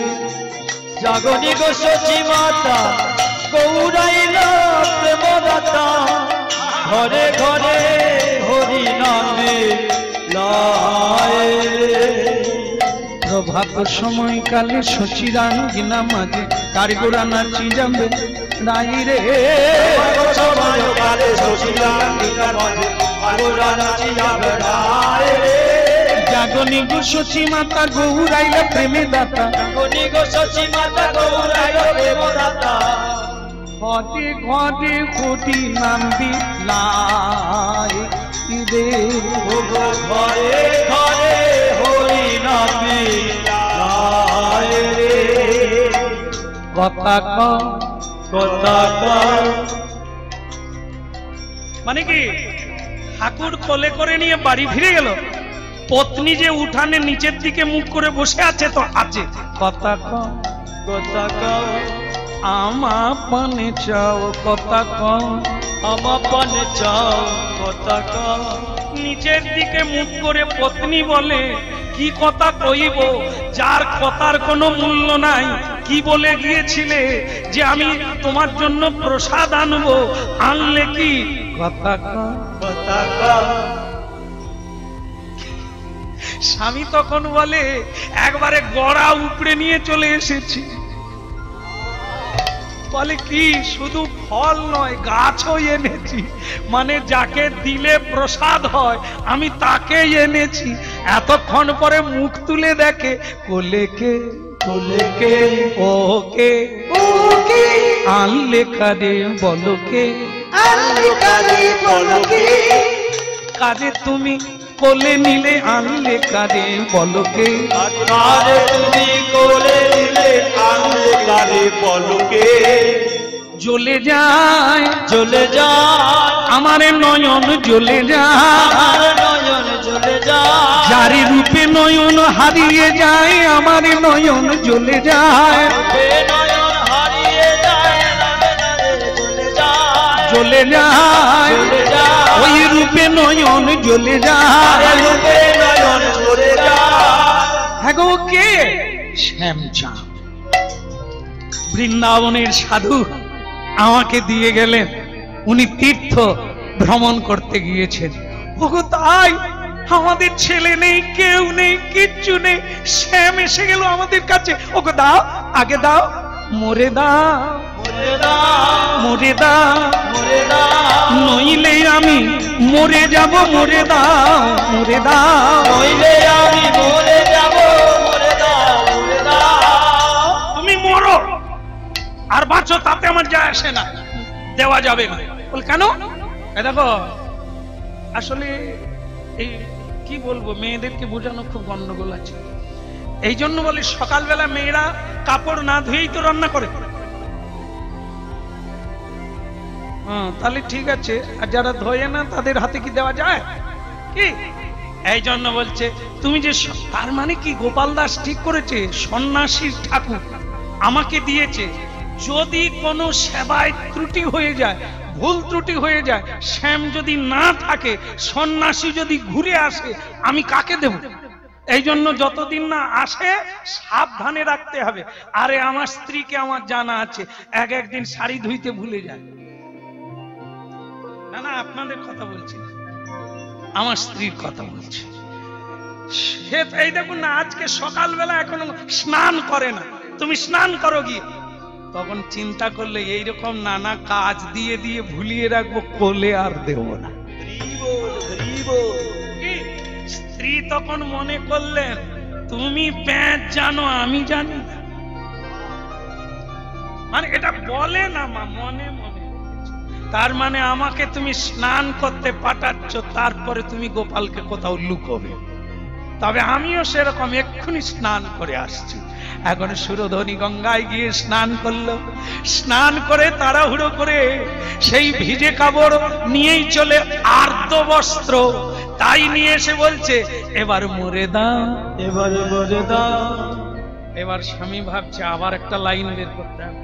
Speaker 2: জাগনি গো সচি মাতা, গৌরাইলা প্রেম দাতা, ঘরে ঘরে হরি নামে লাই।
Speaker 1: প্রভাত সময় কালে সচিরাঙ্গিনা মাঝে কারিগোরা নাচি যাবে রাই রে।
Speaker 2: সময় কালে সচিরাঙ্গিনা মাঝে কারিগোরা নাচি যাবে রাই রে।
Speaker 1: জাগনি গো সচি মাতা, গৌরাইলা প্রেমে দাতা,
Speaker 2: জাগনি গো সচি মাতা, গৌরাইলা প্রেম দাতা,
Speaker 1: ঘরে ঘরে হরি নাম বিলায় রে।
Speaker 2: ঘরে ঘরে হরি নামে লাই রে।
Speaker 1: কথা
Speaker 2: কথা
Speaker 1: মানে কি, ঠাকুর কোলে করে নিয়ে বাড়ি ফিরে গেল, পত্নী যে উঠানে নিচের দিকে মুখ করে বসে আছে তো আছে। কথা
Speaker 2: কথা
Speaker 1: আমা পানে চাও, কথা
Speaker 2: আমা পানে চাও, কথা
Speaker 1: নিচের দিকে মুখ করে পত্নী বলে, কি কথা কইব, যার কথার কোনো মূল্য নাই। কি বলে গিয়েছিলে যে আমি তোমার জন্য প্রসাদ আনবো, আনলে কি? কথা
Speaker 2: কথা।
Speaker 1: স্বামী তখন বলে, একবারে গড়া উপড়ে নিয়ে চলে এসেছি। বলে কি শুধু ফল নয় গাছও এনেছি, মানে যাকে দিলে প্রসাদ হয় আমি তাকেই এনেছি। এতক্ষণ পরে মুখ তুলে দেখে কোলে কে ওকে আনলে কারে বলো কে, কাজে তুমি কোলে নিলে আনলে কারে বলো কে,
Speaker 2: তুমি কোলে নিলে আনলে কারে বলো কে।
Speaker 1: জ্বলে যায় আমার নয়ন জ্বলে যায়, যারি রূপে নয়ন হারিয়ে যায় আমার নয়ন জ্বলে যায়, জ্বলে যায় ওই রূপে নয়ন জ্বলে যায়। হ্যাঁ গো কে? শ্যামচাঁদ, বৃন্দাবনের সাধু আমাকে দিয়ে গেলেন, উনি তীর্থ ভ্রমণ করতে গিয়েছেন। ওগো তাই আমাদের ছেলে নেই, কেউ নেই, কিচ্ছু নেই, শ্যাম এসে গেল আমাদের কাছে। ওগো দাও, আগে দাও, মরে দাও, মরে দাও, নইলে আমি মরে যাব, মরে দাও, মরে দাও,
Speaker 2: নইলে আমি মরে যাব, মরে দাও, মরে দাও।
Speaker 1: তুমি মরো আর বাঁচো তাতে আমার যায় আসে না, দেওয়া যাবে না। বল কেন? দেখো আসলে এই কি বলবো, মেয়েদেরকে বোঝানো খুব গন্ডগোল আছে। এই জন্য বলি সকালবেলা মেয়েরা কাপড় না ধুয়েই তো রান্না করে। তাহলে ঠিক আছে, আর যারা ধোয়ে না তাদের হাতে কি দেওয়া যায় কি? এই জন্য বলছে তুমি যে, তার মানে কি গোপাল দাস ঠিক করেছে, সন্ন্যাসীর ঠাকুর আমাকে দিয়েছে, যদি কোনো সেবায় ত্রুটি হয়ে যায়, ভুল ত্রুটি হয়ে যায়, শ্যাম যদি না থাকে, সন্ন্যাসী যদি ঘুরে আসে, আমি কাকে দেব? এই জন্য যতদিন না আসে সাবধানে রাখতে হবে। আরে আমার স্ত্রীকে আমার জানা আছে, একদিন শাড়ি ধুইতে ভুলে যায়। না না আপনাদের কথা বলছি না, আমার স্ত্রীর কথা বলছি। সে এই দেখুন না, আজকে সকালবেলা এখনো স্নান করে না, তুমি স্নান করো গিয়ে। তখন চিন্তা করলে এইরকম নানা কাজ দিয়ে দিয়ে ভুলিয়ে রাখবো, কোলে আর দেব না। স্ত্রী তখন মনে করলেন তুমি প্যাঁচ জানো আমি জানি না, মানে এটা বলে না মা, মনে মনে। তার মানে আমাকে তুমি স্নান করতে পাঠাচ্ছ, তারপরে তুমি গোপালকে কোথাও লুকোবে। তবে আমিও সেরকম এক্ষুনি স্নান করে আসছি। এখন সুরধনী গঙ্গায় গিয়ে স্নান করলো, স্নান করে তাড়াহুড়ো করে সেই ভিজে কাপড় নিয়েই চলে আর্দ্র বস্ত্র, তাই নিয়ে এসে বলছে এবার মরে দাও,
Speaker 2: এবার মরে দাও।
Speaker 1: এবার স্বামী ভাবছে আবার একটা লাইন বের করতে হবে,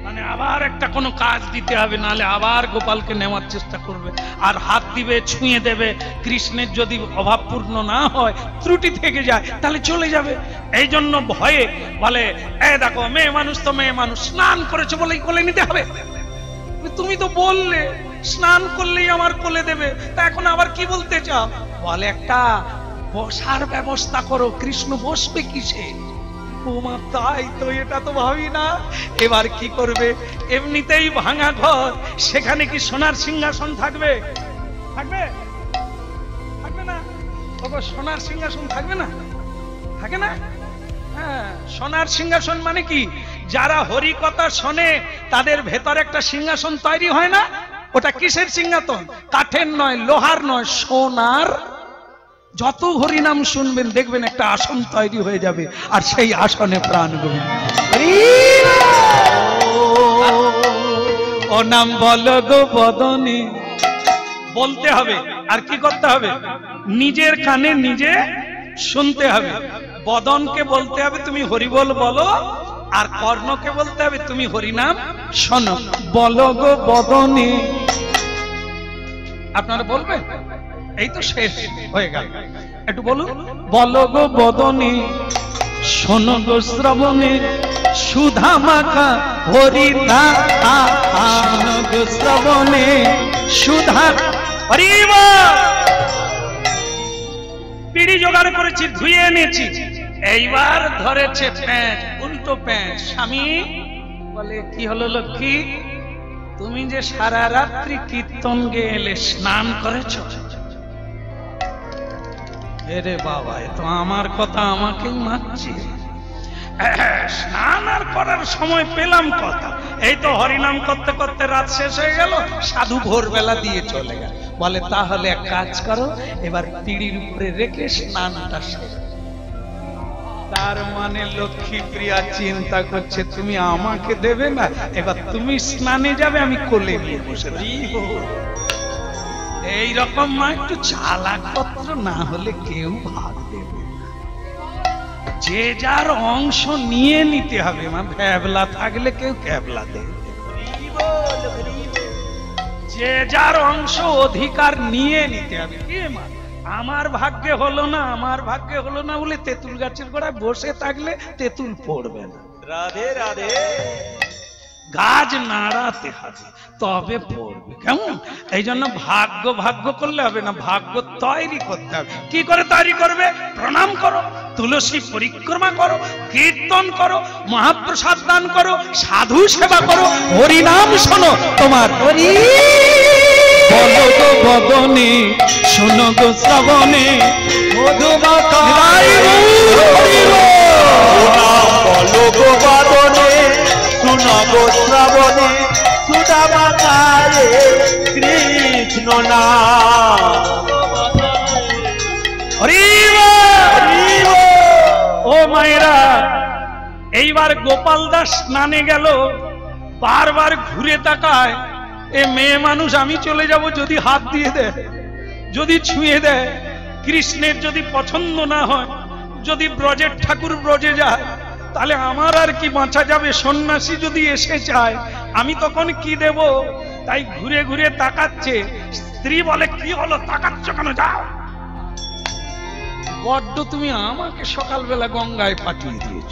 Speaker 1: মানে আবার একটা কোনো কাজ দিতে হবে, নালে আবার গোপালকে নেওয়ার চেষ্টা করবে, আর হাত দিবে, ছুঁয়ে দেবে। কৃষ্ণের যদি অভাবপূর্ণ না হয়, ত্রুটি থেকে যায়, তাহলে চলে যাবে। এই জন্য ভয়ে বলে এ দেখো মেয়ে মানুষ তো মেয়ে মানুষ, স্নান করেছে বলেই কোলে নিতে হবে? তুমি তো বললে স্নান করলেই আমার কোলে দেবে, তা এখন আবার কি বলতে চাও? বলে একটা বসার ব্যবস্থা করো, কৃষ্ণ বসবে কিসে? ওমা তাই তো, এটা তো ভাবি না। এবার কি করবে? এমনিতেই ভাঙা ঘর, সেখানে কি সোনার সিংহাসন থাকবে? থাকবে? থাকবে না। ওগো সোনার সিংহাসন থাকবে না? থাকে না? হ্যাঁ, সোনার সিংহাসন মানে কি, যারা হরি কথা শোনে তাদের ভেতর একটা সিংহাসন তৈরি হয় না? ওটা কিসের সিংহাসন? কাঠের নয়, লোহার নয়, সোনার। যত হরিনাম শুনবেন দেখবেন একটা আসন তৈরি হয়ে যাবে, আর সেই আসনে প্রাণ গোবিন্দ। ও নাম বলো গো বদনে, বলতে হবে। আর কি করতে হবে? নিজের কানে নিজে শুনতে হবে। বদনকে বলতে হবে তুমি হরিবল বলো, আর কর্ণকে বলতে হবে তুমি হরিনাম শোনো। বলো গো বদনে, আপনারা বলবেন? এই তো শেষ হয়ে গেল, একটু বলুন। বলো গো বদনে, শোনো গো শ্রবণে, সুধা মাখা হরিদা, শোনো গো শ্রবণে সুধা। পিড়ি জোগাড় করেছি, ধুয়ে এনেছি, এইবার ধরেছে প্যাঁচ, উল্টো প্যাঁচ। স্বামী বলে কি হলো লক্ষ্মী, তুমি যে সারা রাত্রি কীর্তন গেয়ে এলে, স্নান করেছ? এরে বাবা, এ তো আমার কথা আমাকেই মানছি। স্নান আর করার সময় পেলাম কথা, এই তো হরিনাম করতে করতে রাত শেষ হয়ে গেল, সাধু ভোরবেলা দিয়ে চলে গেল। বলে তাহলে এক কাজ করো, এবার পিঁড়ির উপরে রেখে স্নানটা শেষ। তার মানে লক্ষ্মী প্রিয়া চিন্তা করছে তুমি আমাকে দেবে না, এবার তুমি স্নানে যাবে, আমি কোলে নিয়ে বসে থাকবো। এইরকম মা একটু চালাক পত্র না হলে কেউ ভাগ দেবে না। যে যার অংশ নিয়ে নিতে হবে, মা ভ্যাবলা থাকলে কেউ ক্যাবলা দেবে। যে যার অংশ অধিকার নিয়ে নিতে হবে। কে মা আমার ভাগ্যে হলো না, আমার ভাগ্যে হলো না বলে তেঁতুল গাছের গোড়ায় বসে থাকলে তেঁতুল পড়বে না।
Speaker 2: রাধে রাধে।
Speaker 1: গাছ নাড়াতে হবে তবে পড়বে, কেমন? এই জন্য ভাগ্য ভাগ্য করলে হবে না, ভাগ্য তৈরি করতে হবে। কি করে তৈরি করবে? প্রণাম করো, তুলসী পরিক্রমা করো, কীর্তন করো, মহাপ্রসাদ দান করো, সাধু সেবা করো, হরিনাম শোনো। তোমার হরি বলো গো বদনে, শোনো গো শ্রবণে,
Speaker 2: মধুমাখা
Speaker 1: বলো গো বদনে,
Speaker 2: শোনো গো শ্রবণে, সুধামাখায়ে কৃষ্ণ নাম।
Speaker 1: ও মায়েরা, এইবার গোপাল দাস স্নানে গেল, বারবার ঘুরে তাকায়, এ মেয়ে মানুষ আমি চলে যাব, যদি হাত দিয়ে দেয়, যদি ছুঁয়ে দেয়, কৃষ্ণের যদি পছন্দ না হয়, যদি ব্রজের ঠাকুর ব্রজে যায়, তাহলে আমার আর কি বাঁচা যাবে? সন্ন্যাসী যদি এসে যায়, আমি তখন কি দেব? তাই ঘুরে ঘুরে তাকাচ্ছে। স্ত্রী বলে কি হলো, তাকাচ্ছ কেন? যাও। বড্ড তুমি আমাকে সকালবেলা গঙ্গায় পাঠিয়ে দিয়েছ,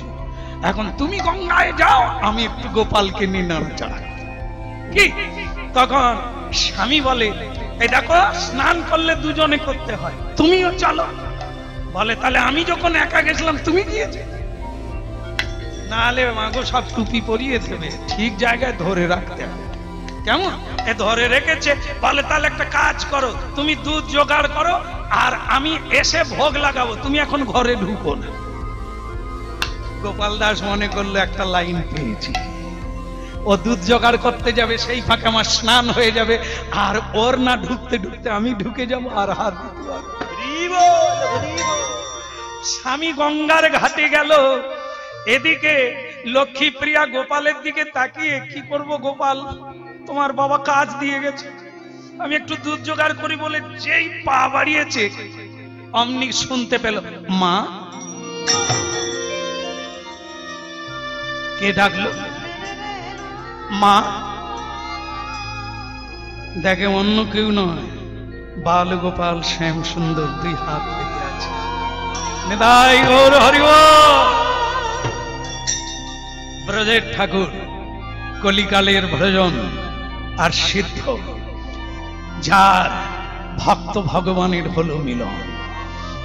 Speaker 1: এখন তুমি গঙ্গায় যাও, আমি একটু গোপালকে নিয়ে নাড়াচাড়া। কি তখন স্বামী বলে এই দেখো, স্নান করলে দুজনে করতে হয়, তুমিও চলো। বলে তাহলে আমি যখন একা গেছিলাম তুমি গিয়েছে? নাহলে মাগো সব টুপি পরিয়ে দেবে, ঠিক জায়গায় ধরে রাখতে হবে। কেমন? এ ধরে রেখেছে। বলে তাহলে একটা কাজ করো, তুমি দুধ জোগাড় করো, আর আমি এসে ভোগ লাগাবো, তুমি এখন ঘরে ঢুকো না। গোপাল দাস মনে করলো একটা লাইন পেয়েছি, ও দুধ জোগাড় করতে যাবে, সেই ফাঁকে আমার স্নান হয়ে যাবে, আর ওর না ঢুকতে ঢুকতে আমি ঢুকে যাবো আর হাত দিতে পারবো। স্বামী গঙ্গার ঘাটে গেল, এদিকে লক্ষ্মী প্রিয়া গোপালের দিকে তাকিয়ে কি করব গোপাল, তোমার বাবা কাজ দিয়ে গেছে, আমি একটু দুধ জোগাড় করি বলে যেই পা বাড়িয়েছে, অমনি শুনতে পেল মা। কে ডাকলো? মা। দেখে অন্য কেউ নয়, বাল গোপাল শ্যাম সুন্দর দুই হাত পেতে আছে। নিতাই গৌর হরি বল। ব্রজের ঠাকুর, কলিকালের ভজন আর সিদ্ধ, যার ভক্ত ভগবানের হলো মিলন।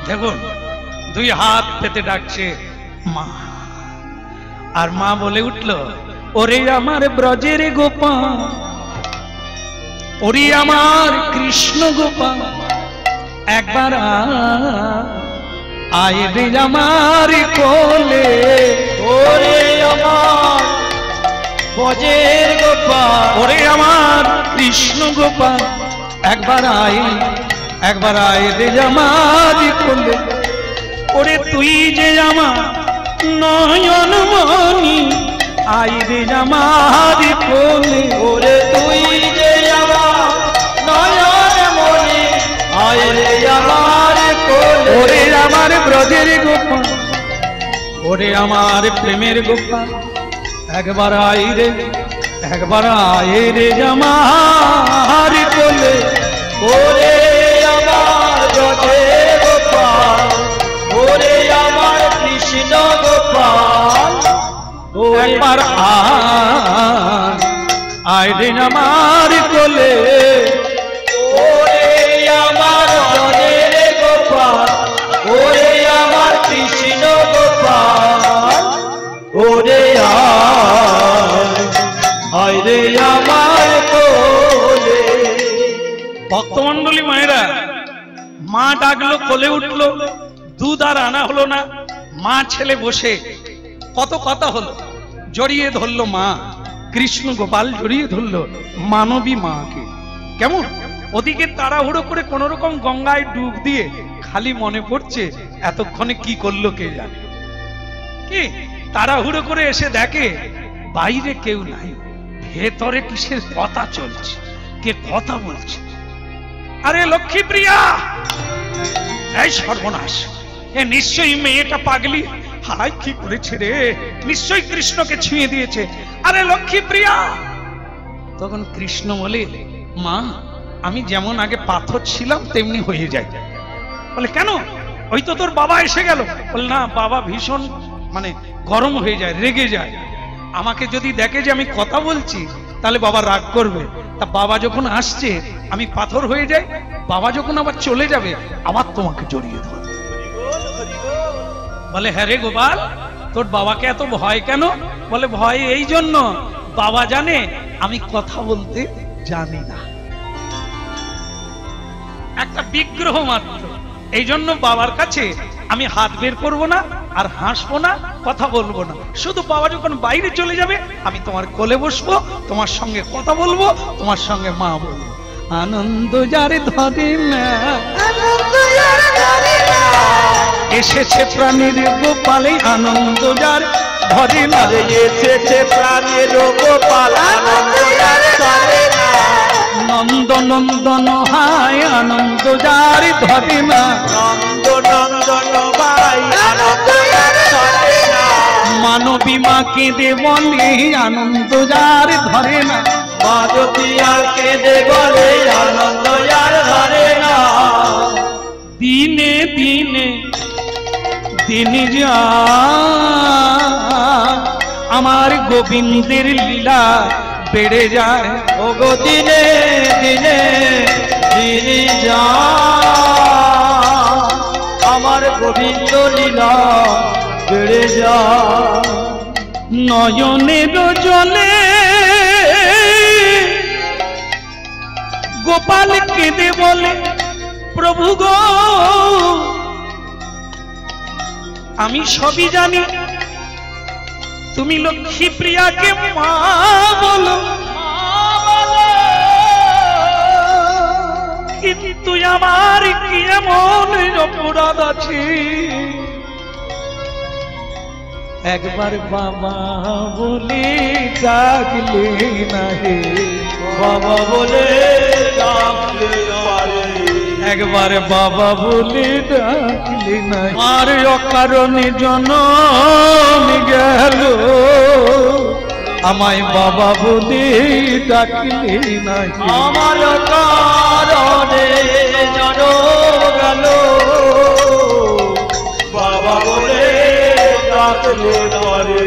Speaker 1: দেখুন দুই হাত পেতে ডাকছে মা, আর মা বলে উঠল ওরে আমার ব্রজের গোপাল, ওরে আমার কৃষ্ণ গোপাল, একবার আয় রে আমার কোলে,
Speaker 2: ওরে আমার ব্রজের গোপাল,
Speaker 1: ওরে আমার কৃষ্ণ গোপাল, একবার আয় রে আমার কোলে, ওরে তুই যে আমার নয়ন মনি, আয় রে আমার কোলে,
Speaker 2: ওরে তুই যে আমার নয়ন মনি, আয় রে আমার কোলে,
Speaker 1: ওরে আমার ব্রজের গোপাল, ওরে আমার প্রেমের গোপাল, একবার আয় রে আমার কোলে,
Speaker 2: ওরে আমার ব্রজের গোপাল, ওরে আমার কৃষ্ণ গোপাল,
Speaker 1: একবার আয় রে আমার কোলে,
Speaker 2: ওরে আমার ব্রজের গোপাল, ওরে আমার কৃষ্ণ গোপাল, ওরে রে আমার কোলে।
Speaker 1: ভক্তমন্ডলী মায়েরা, মা ডাকলো, কোলে উঠলো, দুধ আর আনা হলো না। মা ছেলে বসে কত কথা হলো, জড়িয়ে ধরলো মা, কৃষ্ণ গোপাল জড়িয়ে ধরলো মানবী মাকে। কেমন ওদিকে তাড়াহুড়ো করে কোন রকম গঙ্গায় ডুব দিয়ে খালি মনে পড়ছে এতক্ষণে কি করলো কে জানে। কি তাড়াহুড়ো করে এসে দেখে বাইরে কেউ নাই, ভেতরে কিসের কথা চলছে, কে কথা বলছে। আরে লক্ষ্মী প্রিয়া, এই সর্বনাশ, এ নিশ্চয়ই মেয়েটা পাগলি, হায় কি করেছে রে, নিশ্চয়ই কৃষ্ণকে ছুঁয়ে দিয়েছে। আরে লক্ষ্মী প্রিয়া। তখন কৃষ্ণ বলে, মা আমি যেমন আগে পাথর ছিলাম তেমনি হয়ে যাই। বলে কেন? ওই তো তোর বাবা এসে গেল। বলে না, বাবা ভীষণ মানে গরম হয়ে যায়, রেগে যায়। আমাকে যদি দেখে যে আমি কথা বলছি তাহলে বাবা রাগ করবে। তা বাবা যখন আসছে আমি পাথর হয়ে যাই, বাবা যখন আবার চলে যাবে আবার তোমাকে জড়িয়ে ধরবে। বলে হ্যাঁ রে গোপাল, তোর বাবাকে এত ভয় কেন? বলে ভয় এই জন্য, বাবা জানে আমি কথা বলতে জানি না, একটা বিগ্রহ মাত্র, এই জন্য বাবার কাছে আমি হাত বের করবো না, আর হাসবো না, কথা বলবো না। শুধু বাবা যখন বাইরে চলে যাবে আমি তোমার কোলে বসবো, তোমার সঙ্গে কথা বলবো, তোমার সঙ্গে মা বলবো। আনন্দ যারে ধরে না, এসেছে প্রাণীর গোপালে, আনন্দ যার ধরে না,
Speaker 2: এসেছে প্রাণের গোপাল, আনন্দ যার ধরে না।
Speaker 1: নন্দ নন্দন হায়, আনন্দ যার ধরে না,
Speaker 2: নন্দ নন্দন ভাই, আনন্দ যার ধরে না।
Speaker 1: মানবী মা কেঁদে বলে, আনন্দ যার ধরে না,
Speaker 2: মাধবী আর কেঁদে বলে, আনন্দ যার ধরে না।
Speaker 1: দিনে দিনে দিনে যা আমার গোবিন্দের লীলা বেড়ে যায়।
Speaker 2: ও গো দিনে দিনে দিনে যা আমার গোবিন্দ লীলা বেড়ে যা।
Speaker 1: নয়নের জলে গোপাল কেঁদে বলে, প্রভু গো আমি সবই জানি, তুমি লক্ষ্মী প্রিয়াকে মা বলো, কিন্তু আমার কি এমন অপরাধ আছে? একবার বাবা বলে ডাকলে না হে,
Speaker 2: বাবা বলে ডাকলে পারে,
Speaker 1: একবার বাবা বলে ডাকলে না, আর অকারণে জনম গেল, আমায় বাবা বলে ডাকলে না,
Speaker 2: আমার কারণে জনম গেল, বাবা বলে ডাকলে পারে।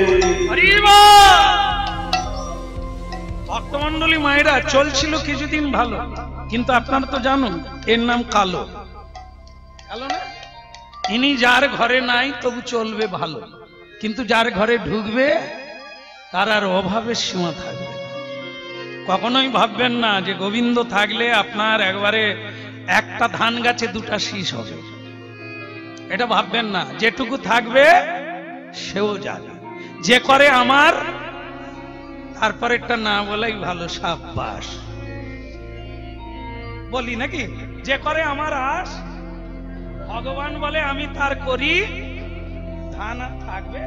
Speaker 1: ভক্তমন্ডলী মায়েরা, চলছিল কিছুদিন ভালো, কিন্তু আপনারা তো জানুন এর নাম কালো। কালো না, ইনি যার ঘরে নাই তবু চলবে ভালো, কিন্তু যার ঘরে ঢুকবে তার আর অভাবের সীমা থাকবে। কখনোই ভাববেন না যে গোবিন্দ থাকলে আপনার একবারে একটা ধান গাছে দুটা শীষ হবে, এটা ভাববেন না। যেটুকু থাকবে সেও যাবে। যে করে আমার, তারপর একটা না বলাই ভালো, সাব্বাস বলি নাকি? যে করে আমার আস, ভগবান বলে আমি তার করি, ধান আর থাকবে,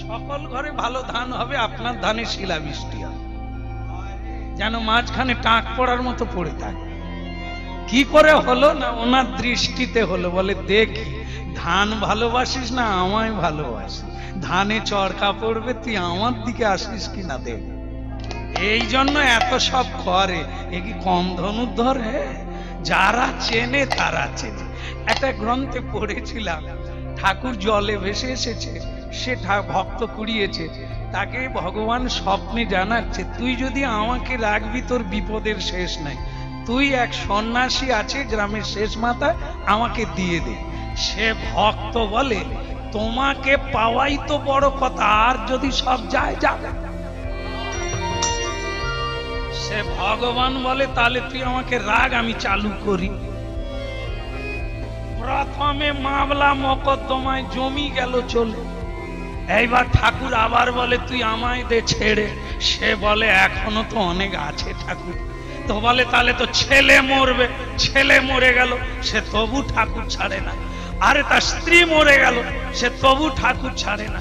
Speaker 1: সকল ঘরে ভালো ধান হবে, আপনার ধানে শিলাবৃষ্টি হবে, যেন মাঝখানে টাক পড়ার মতো পড়ে থাকে। কি করে হলো না, ওনার দৃষ্টিতে হলো। বলে দেখি ধান ভালোবাসিস না আমায় ভালোবাসিস, ধানে চরকা পড়বে তুই আমার দিকে আসিস কিনা দেখ। এই জন্য এত সব করে। এ কি কম ধনুর্ধর? যারা চেনে তারা চেনে। একটা গ্রন্থে পড়েছিলাম, ঠাকুর জলে ভেসে এসেছে, সে ভক্ত কুড়িয়েছে, তাকে ভগবান স্বপ্নে জানাচ্ছে তুই যদি আমাকে রাখবি তোর বিপদের শেষ নাই, তুই এক সন্ন্যাসী আছে গ্রামের শেষ মাথা, আমাকে দিয়ে দে। সে ভক্ত বলে তোমাকে পাওয়াই তো বড় কথা, আর যদি সব যায় যাবে। সে ভগবান বলে তাহলে তুই আমাকে রাগ, আমি চালু করি। প্রথমে মামলা মকদ্দমায় জমি গেল চলে। এইবার ঠাকুর আবার বলে তুই আমায় দে ছেড়ে। সে বলে এখনো তো অনেক আছে ঠাকুর। তো বলে তাহলে তো ছেলে মরবে। ছেলে মরে গেল, সে তবু ঠাকুর ছাড়ে না। আরে তার স্ত্রী মরে গেল, সে তবু ঠাকুর ছাড়ে না।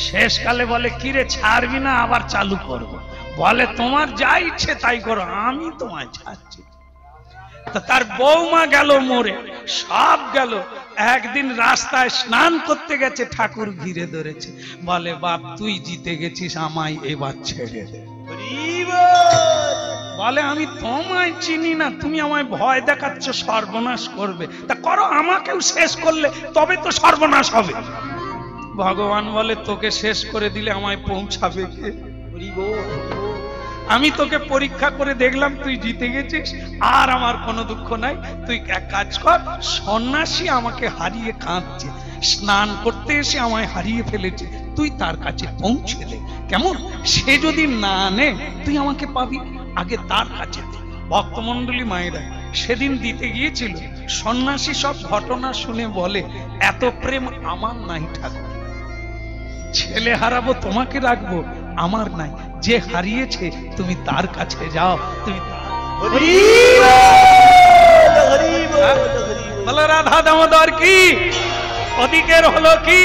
Speaker 1: শেষকালে বলে কিরে ছাড়বি না, আবার চালু করবো। বলে তোমার যা ইচ্ছে তাই করো, আমি তোমায় ছাড়ছি। তো তার বৌমা গেল মরে, সব গেল। একদিন রাস্তায় স্নান করতে গেছে, ঠাকুর ঘিরে ধরেছে। বলে বাপ তুই জিতে গেছিস, আমায় এবার ছেড়ে দে। বলে আমি তোমায় চিনি না, তুমি আমায় ভয় দেখাচ্ছ সর্বনাশ করবে। তা করো, আমাকেও শেষ করলে তবে তো সর্বনাশ হবে। ভগবান বলে তোকে শেষ করে দিলে আমায় পৌঁছাবে কে? আমি তোকে পরীক্ষা করে দেখলাম, তুই জিতে গেছিস, আর আমার কোনো দুঃখ নাই। তুই এক কাজ কর, সন্ন্যাসী আমাকে হারিয়ে কাঁদছে, স্নান করতে এসে আমায় হারিয়ে ফেলেছে, তুই তার কাছে পৌঁছে দে। কেমন? সে যদি না নে তুই আমাকে পাবি, আগে তার কাছে দে। ভক্তমন্ডলী মায়েরা সেদিন দিতে গিয়েছিল। সন্ন্যাসী সব ঘটনা শুনে বলে এত প্রেম আমার নাই ঠাকুর। ছেলে হারাবো তোমাকে রাখবো, আমার নাই। যে হারিয়েছে তুমি তার কাছে যাও। তুমি বলো রাধা দামোদর কি, ওদিকের হলো কি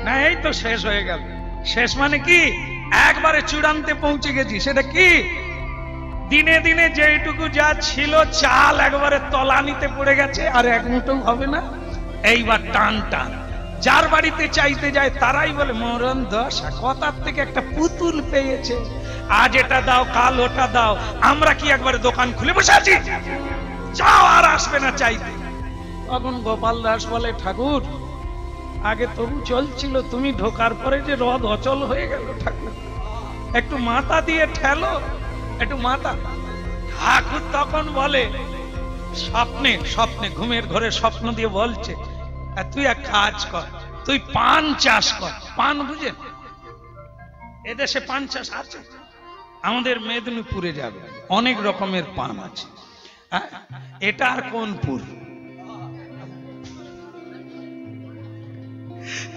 Speaker 1: না? এই তো শেষ হয়ে গেল। শেষ মানে কি? একবারে চূড়ান্তে পৌঁছে গেছি। সেটা কি? দিনে দিনে যেটুকু যা ছিল চাল একবারে তলানিতে পড়ে গেছে, আর এক মুঠো হবে না। এইবার টান টান। যার বাড়িতে চাইতে যায় তারাই বলে মরণ দশা, কথার থেকে একটা পুতুল পেয়েছে, আজ এটা দাও কাল ওটা দাও। আমরা কি একবারে দোকান খুলে বসে আছি? যাও, আর আসবে না চাইতে। তখন গোপাল দাস বলে ঠাকুর আগে তবু চলছিল, তুমি ঢোকার পরে যে রথ অচল হয়ে গেল ঠাকুর, একটু মাথা দিয়ে ঠেলো, একটু মাথা। ঠাকুর তখন বলে স্বপ্নে স্বপ্নে ঘুমের ঘরে স্বপ্ন দিয়ে বলছে তুই এক কাজ কর, তুই পান চাষ কর। পান বুঝেন? এদেশে পান চাষ আছে, আমাদের মেদিনীপুরে যাবে অনেক রকমের পান আছে। এটা আর কোন পুর?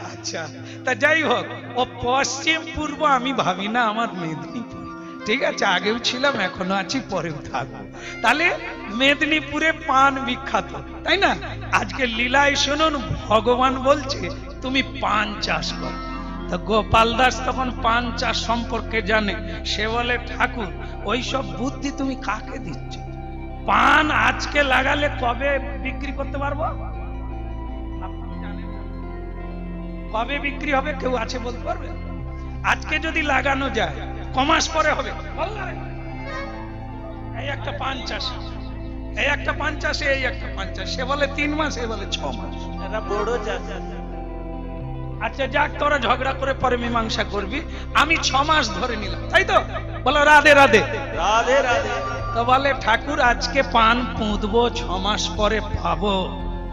Speaker 1: আচ্ছা, তা যাই হোক, ও পশ্চিম পূর্ব আমি ভাবি না, আমার মেদিনীপুর। ঠিক আছে, আগেও ছিলাম, এখনো আছি, পরেও থাকবো। তাহলে মেদিনীপুরে পান বিখ্যাত, তাই না? আজকে লীলায় শুনুন, ভগবান বলছে তুমি পান চাষ করো। তা গোপাল দাস তখন পান চাষ সম্পর্কে জানে। সে বলে ঠাকুর ওইসব বুদ্ধি তুমি কাকে দিচ্ছ? পান আজকে লাগালে কবে বিক্রি করতে পারবো? কবে বিক্রি হবে কেউ আছে বলতে পারবে? আজকে যদি লাগানো যায় কমাস পরে হবে। এই একটা পান চাষ, এই একটা পান চাষে, এই একটা পান চাষ। সে বলে 3 মাস, এ বলে 6 মাস।
Speaker 2: এটা বড় চাষ।
Speaker 1: আচ্ছা যাক, তোরা ঝগড়া করে পরে মীমাংসা করবি, আমি 6 মাস ধরে নিলাম, তাই তো? বলো রাধে রাধে
Speaker 2: রাধে রাধে।
Speaker 1: তো বলে ঠাকুর আজকে পান পুঁতবো, 6 মাস পরে পাবো,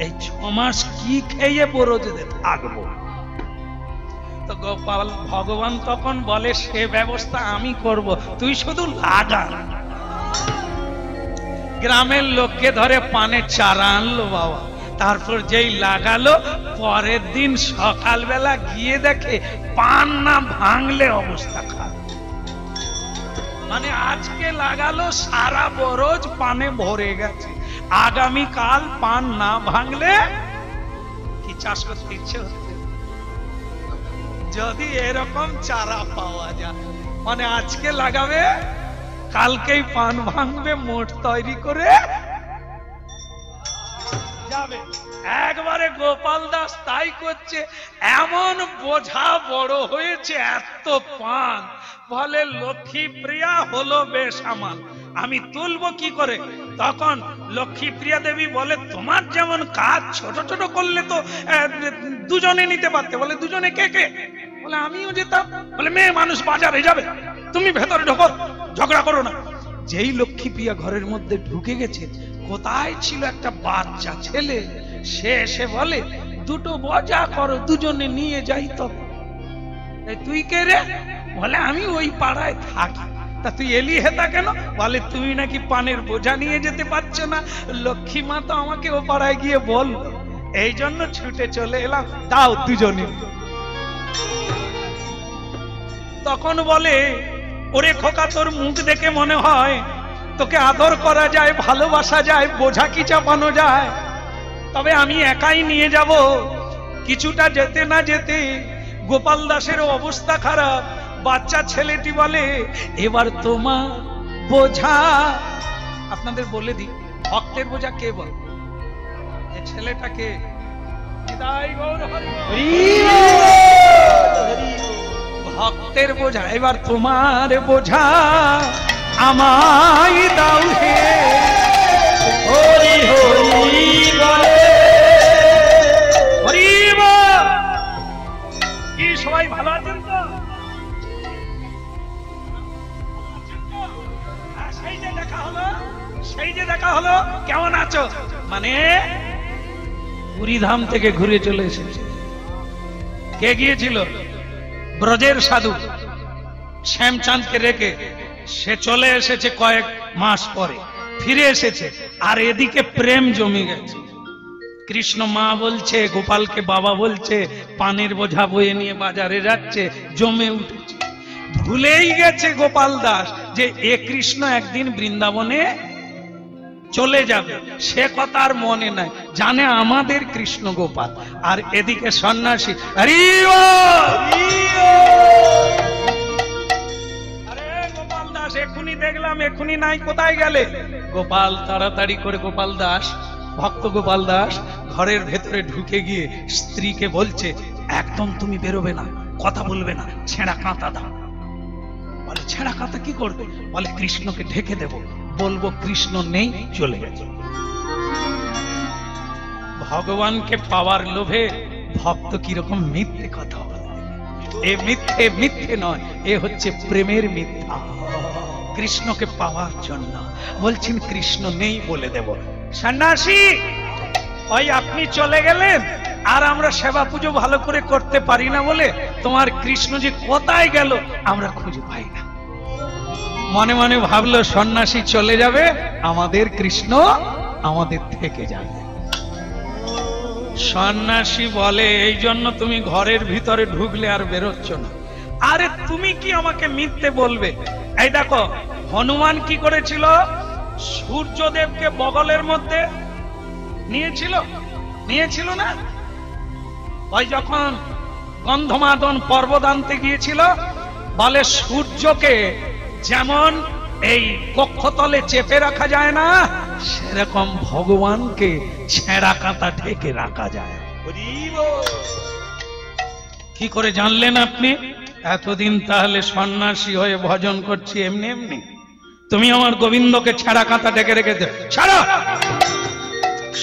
Speaker 1: এই 6 মাস কি খেয়ে বরজে থাকবো? তো গোপাল ভগবান তখন বলে সে ব্যবস্থা আমি করব, তুই শুধু লাগা। গ্রামের লোককে ধরে পানের চারা আনলো বাবা, তারপর যেই লাগালো, পরের দিন সকালবেলা গিয়ে দেখে পান না ভাঙলে অবস্থা খারাপ। মানে আজকে লাগালো, সারা বরজ পানে ভরে গেছে, আগামীকাল পান না ভাঙলে কি চাষ করতে ইচ্ছে হচ্ছে? যদি এরকম চারা পাওয়া যায়, মানে আজকে লাগাবে কালকেই পান ভাঙবে, মোট তৈরি করে যাবে। একবারে গোপাল দাস তাই করছে, এমন বোঝা বড় হয়েছে, এত পান। বলে লক্ষ্মী প্রিয়া হলো বেসামাল, আমি তুলবো কি করে? তখন লক্ষ্মী প্রিয়া দেবী বলে তোমার যেমন কাজ ছোট ছোট করলে তো দুজনে নিতে পারতে। বলে দুজনে কে কে? বলে আমিও যেতাম। বলে মেয়ে মানুষ বাজারে যাবে, তুমি ভেতরে ঢোকো, ঝগড়া করো না। যেই লক্ষ্মী প্রিয়া ঘরের মধ্যে ঢুকে গেছে, কোথায় ছিল একটা বাচ্চা ছেলে, সে এসে বলে দুটো বোঝা করো, দুজনে নিয়ে যাই। তবে তুই কে রে? বলে আমি ওই পাড়ায় থাকি। তা তুই এলি হেতা কেন? বলে তুমি নাকি পানের বোঝা নিয়ে যেতে পারছো না। লক্ষ্মী মা তো আমাকে ও পাড়ায় গিয়ে বল, এই জন্য ছুটে চলে এলাম। দাও দুজনে। তখন বলে, ওরে খোকা, তোর মুখ দেখে মনে হয় তোকে আদর করা যায়, ভালোবাসা যায়, বোঝা কি চাপানো যায়। তবে আমি একাই নিয়ে যাব। কিছুটা যেতে না যেতে গোপাল দাসের অবস্থা খারাপ। বাচ্চা ছেলেটি বলে, এবার তোমার বোঝা। আপনাদের বলে দিই, ভক্তের বোঝা কে বল? এই ছেলেটাকে। ভক্তের বোঝা। এবার তোমার বোঝা আমায় দাও হে। হরি হরি বলে। হরি বল। কি সবাই ভালো আছেন তো? সেই যে দেখা হলো, সেই যে দেখা হলো, কেমন আছো? মানে পুরীধাম থেকে ঘুরে চলে এসেছে। কে গিয়েছিল? ব্রজের সাধু শ্যামচাঁদকে রেখে সে চলে এসেছে কয়েক মাস পরে, ফিরে এসেছে। আর এদিকে প্রেম জমে গেছে। কৃষ্ণ মা বলছে, গোপালকে বাবা বলছে, পানের বোঝা বয়ে নিয়ে বাজারে যাচ্ছে, জমে উঠেছে। ভুলেই গেছে গোপাল দাস যে এ কৃষ্ণ একদিন বৃন্দাবনে চলে যাবে, সে কথা আর মনে নাই। জানে আমাদের কৃষ্ণ গোপাল। আর এদিকে সন্ন্যাসী, আরে গোপাল দাস এখুনি দেখলাম, এখুনি নাই, কোথায় গেলে? গোপাল তাড়াতাড়ি করে, গোপাল দাস, ভক্ত গোপাল দাস ঘরের ভেতরে ঢুকে গিয়ে স্ত্রীকে বলছে, একদম তুমি বেরোবে না, কথা বলবে না, ছেঁড়া কাঁথা দাও। বলে, ছেঁড়া কাঁথা কি করবে? বলে, কৃষ্ণকে ঢেকে দেব, বলবো কৃষ্ণ নেই, চলে গেছে। ভগবানকে পাওয়ার লোভে ভক্ত কিরকম মিথ্যে কথা বলে। এ মিথ্যে মিথ্যে নয়, এ হচ্ছে প্রেমের মিথ্যা। কৃষ্ণকে পাওয়ার জন্য বলছেন কৃষ্ণ নেই, বলে দেব। সন্ন্যাসী, ওই আপনি চলে গেলেন, আর আমরা সেবা পুজো ভালো করে করতে পারি না বলে তোমার কৃষ্ণ যে কোথায় গেল আমরা খুঁজে পাই না। মনে মনে ভাবলো, সন্ন্যাসী চলে যাবে, আমাদের কৃষ্ণ আমাদের থেকে যাবে। সন্ন্যাসী বলে, এই জন্য তুমি ঘরের ভিতরে ঢুকলে আর বেরোচ্ছ না। আরে তুমি কি আমাকে মিথ্যে বলবে? এই দেখো, হনুমান কি করেছিল? সূর্যদেবকে বগলের মধ্যে নিয়েছিল না? ওই যখন গন্ধমাদন পর্বত আনতে গিয়েছিল, বলে সূর্যকে যেমন এই কক্ষতলে চেপে রাখা যায় না, সেরকম ভগবানকে ছেঁড়া কাঁথা ঢেকে রাখা যায়। কি করে জানলেন আপনি? এতদিন তাহলে সন্ন্যাসী হয়ে ভজন করছি এমনি এমনি? তুমি আমার গোবিন্দকে ছেঁড়া কাঁথা ঢেকে রেখেছে। ছাড়ো!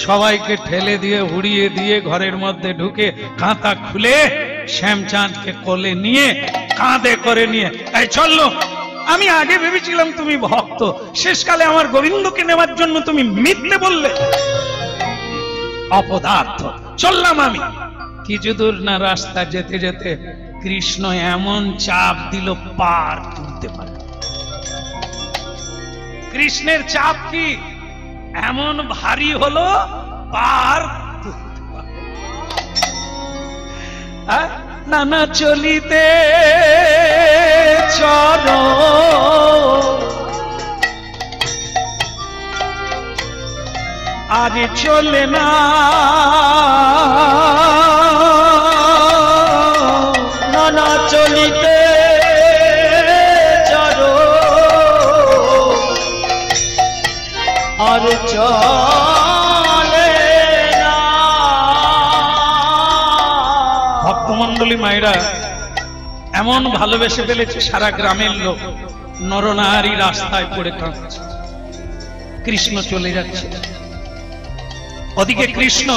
Speaker 1: সবাইকে ঠেলে দিয়ে, উড়িয়ে দিয়ে ঘরের মধ্যে ঢুকে কাঁথা খুলে শ্যামচাঁদকে কোলে নিয়ে, কাঁধে করে নিয়ে, এই চললো। আমি আগে ভেবেছিলাম তুমি ভক্ত, শেষকালে আমার গোবিন্দকে নেওয়ার জন্য তুমি মিথ্যে বললে। অপদার্থ। চললাম আমি। কিছু দূর না রাস্তা যেতে যেতে কৃষ্ণ এমন চাপ দিল, পার তুলতে পারে। কৃষ্ণের চাপ কি এমন ভারী হলো, পার তুলতে পারে। নানা চলিতে চলো আরে চলে না,
Speaker 2: নানা চলিতে চলো আর চলে না।
Speaker 1: ভক্তমন্ডলী মায়েরা এমন ভালোবেসে ফেলেছে, সারা গ্রামের লোক নরনারী রাস্তায় পড়ে কাঁদছে। কৃষ্ণ চলে যাচ্ছে। ওদিকে কৃষ্ণ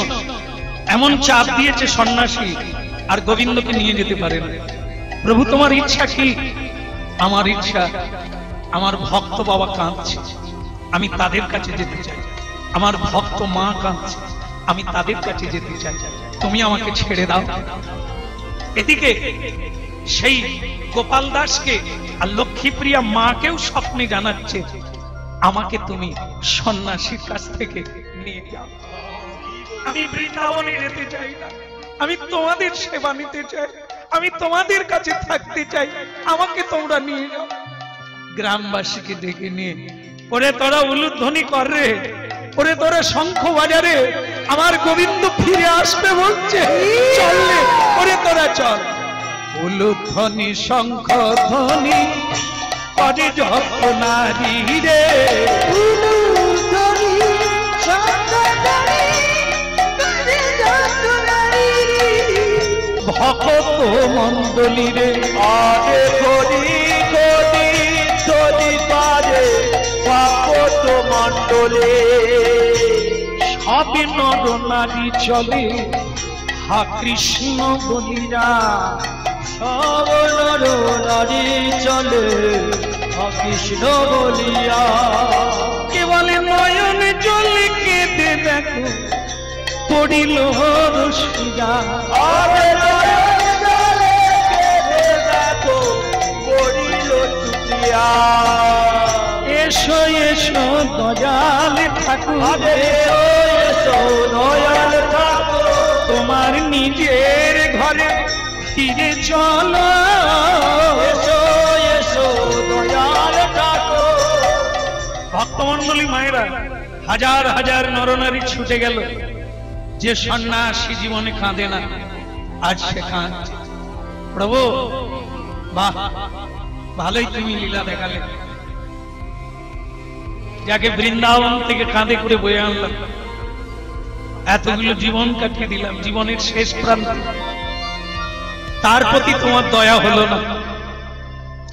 Speaker 1: এমন চাপ দিয়েছে, সন্ন্যাসী আর গোবিন্দকে নিয়ে যেতে পারে না। প্রভু তোমার ইচ্ছা কি? আমার ইচ্ছা, আমার ভক্ত বাবা কাঁদছে, আমি তাদের কাছে যেতে চাই। আমার ভক্ত মা কাঁদছে, আমি তাদের কাছে যেতে চাই। তুমি আমাকে ছেড়ে দাও। এদিকে সেই গোপাল দাসকে আর লক্ষ্মীপ্রিয়া মাকেও স্বপ্নে জানাচ্ছে, আমাকে তুমি সন্ন্যাসীর কাছ থেকে নিয়ে যাও, আমি বৃন্দাবনে যেতে চাই না, আমি তোমাদের সেবা নিতে চাই, আমি তোমাদের কাছে থাকতে চাই, আমাকে তোমরা নিয়ে যাও। গ্রামবাসীকে ডেকে নিয়ে, ওরে তোরা উলুধ্বনি কর রে, ওরে তোরা শঙ্খ বাজারে, আমার গোবিন্দ ফিরে আসবে বলছে, চললে ওরে তোরা চল। উলুধ্বনি শঙ্খ ধ্বনি করে যত নারী রে,
Speaker 3: উলুধ্বনি শঙ্খ ধ্বনি করে যত নারী,
Speaker 1: ভক্ত মণ্ডলী রে
Speaker 2: আরে গরি গরি ধরি বাজে ভক্ত মণ্ডলে,
Speaker 1: সব নর নারী চলে হা কৃষ্ণ বলিরা,
Speaker 2: সব নর নারী চলে কৃষ্ণ বলিয়া।
Speaker 1: কে বলে নয়ন জলে কেঁদে দেখো পড়িল রসিয়া,
Speaker 2: আরে নয়ন জলে কেঁদে দেখো পড়িল চুটিয়া।
Speaker 1: এসো এসো দয়াল ঠাকুর,
Speaker 2: আরে এসো এসো নয়ন ঠাকুর,
Speaker 1: তোমার নিজের ঘরে ফিরে চলো।
Speaker 2: এসো এসো দয়াল ঠাকুর।
Speaker 1: ভক্তমণ্ডলী মায়েরা, হাজার হাজার নরনারী ছুটে গেল। যে সন্ন্যাসী জীবনে কাঁদে না, আজ সে কাঁদছে। প্রভু বাহ, ভালোই তুমি লীলা দেখালে, যাকে বৃন্দাবন থেকে কাঁধে করে বয়ে আনলাম, এতগুলো জীবন কাটিয়ে দিলাম, জীবনের শেষ প্রান্ত, তার প্রতি তোমার দয়া হলো না।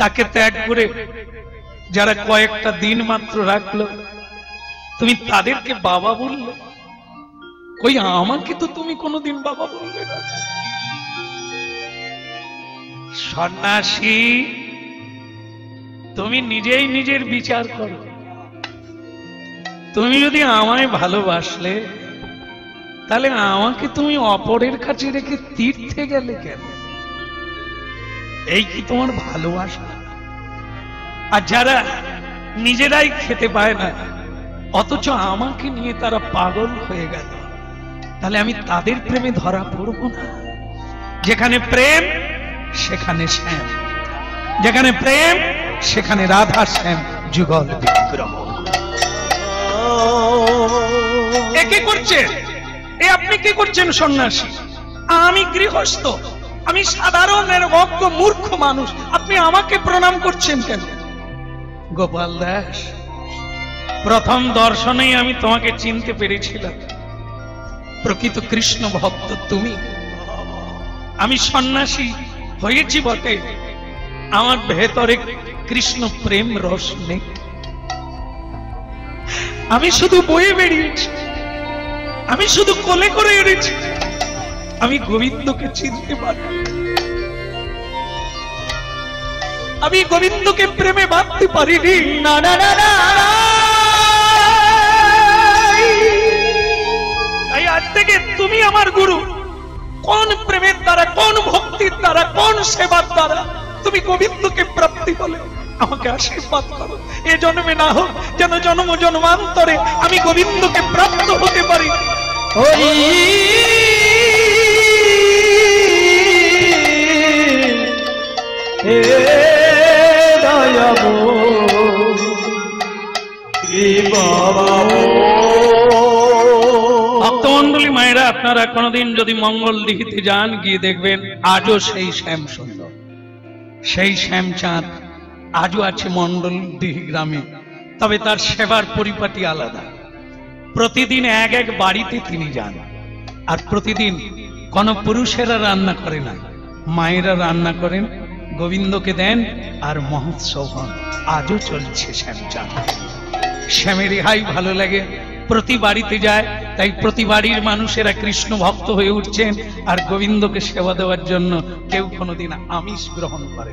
Speaker 1: তাকে ত্যাগ করে যারা কয়েকটা দিন মাত্র রাখলো, তুমি তাদেরকে বাবা বললে। কই আমাকে তো তুমি কোনোদিন বাবা বললে না। সন্ন্যাসী, তুমি নিজেই নিজের বিচার করো। তুমি যদি আমায় ভালোবাসলে, তাহলে আমাকে তুমি অপরের কাছে রেখে তীর্থে গেলে কেন? এই কি তোমার ভালোবাসা? আর যারা নিজেরাই খেতে পায় না, অথচ আমাকে নিয়ে তারা পাগল হয়ে গেল, তাহলে আমি তাদের প্রেমে ধরা পড়ব না? যেখানে প্রেম সেখানে শ্যাম, যেখানে প্রেম সেখানে রাধা শ্যাম যুগল বিগ্রহ। এ কি করছেন? এ আপনি কি করছেন সন্ন্যাসী? আমি গৃহস্থ, আমি সাধারণ অজ্ঞ মূর্খ মানুষ, আপনি আমাকে প্রণাম করছেন কেন? গোপাল দাস, প্রথম দর্শনেই আমি তোমাকে চিনতে পেরেছিলাম, প্রকৃত কৃষ্ণ ভক্ত তুমি। আমি সন্ন্যাসী হয়েছি বটে, আমার ভেতরে কৃষ্ণ প্রেম রস নেই। আমি শুধু বয়ে বেরিয়েছি, আমি শুধু কোলে করে এনেছি, আমি গোবিন্দকে চিনতে পারি, আমি গোবিন্দকে প্রেমে বাঁধতে পারিনি। না না না না, তাই আজ থেকে তুমি আমার গুরু। কোন প্রেমের দ্বারা, কোন ভক্তির দ্বারা, কোন সেবার দ্বারা তুমি গোবিন্দকে প্রাপ্তি বলে আমাকে আশীর্বাদ করো। এ জন্মে না হোক, যেন জন্ম জন্মান্তরে আমি গোবিন্দকে প্রাপ্ত হতে পারি।
Speaker 2: হরি হে দয়াবো
Speaker 1: ভক্তমণ্ডলী মায়েরা, আপনারা কোনদিন যদি মঙ্গল দিঘিতে যান, গিয়ে দেখবেন আজও সেই শ্যাম সুন্দর, সেই শ্যামচাঁদ আজও আছে মন্ডল দিঘি গ্রামে। তবে তার সেবার পরিপাটি আলাদা। প্রতিদিন এক এক বাড়িতে তিনি যান, আর প্রতিদিন কোন পুরুষেরা রান্না করে না, মায়েরা রান্না করেন, গোবিন্দকে দেন, আর মহোৎসব হন। আজও চলছে শ্যামচাঁদ। শ্যামের ইহাই ভালো লাগে, প্রতি বাড়িতে যায়, তাই প্রতি বাড়ির মানুষেরা কৃষ্ণ ভক্ত হয়ে উঠছেন, আর গোবিন্দকে সেবা দেওয়ার জন্য কেউ কোনোদিন আমিষ গ্রহণ করে।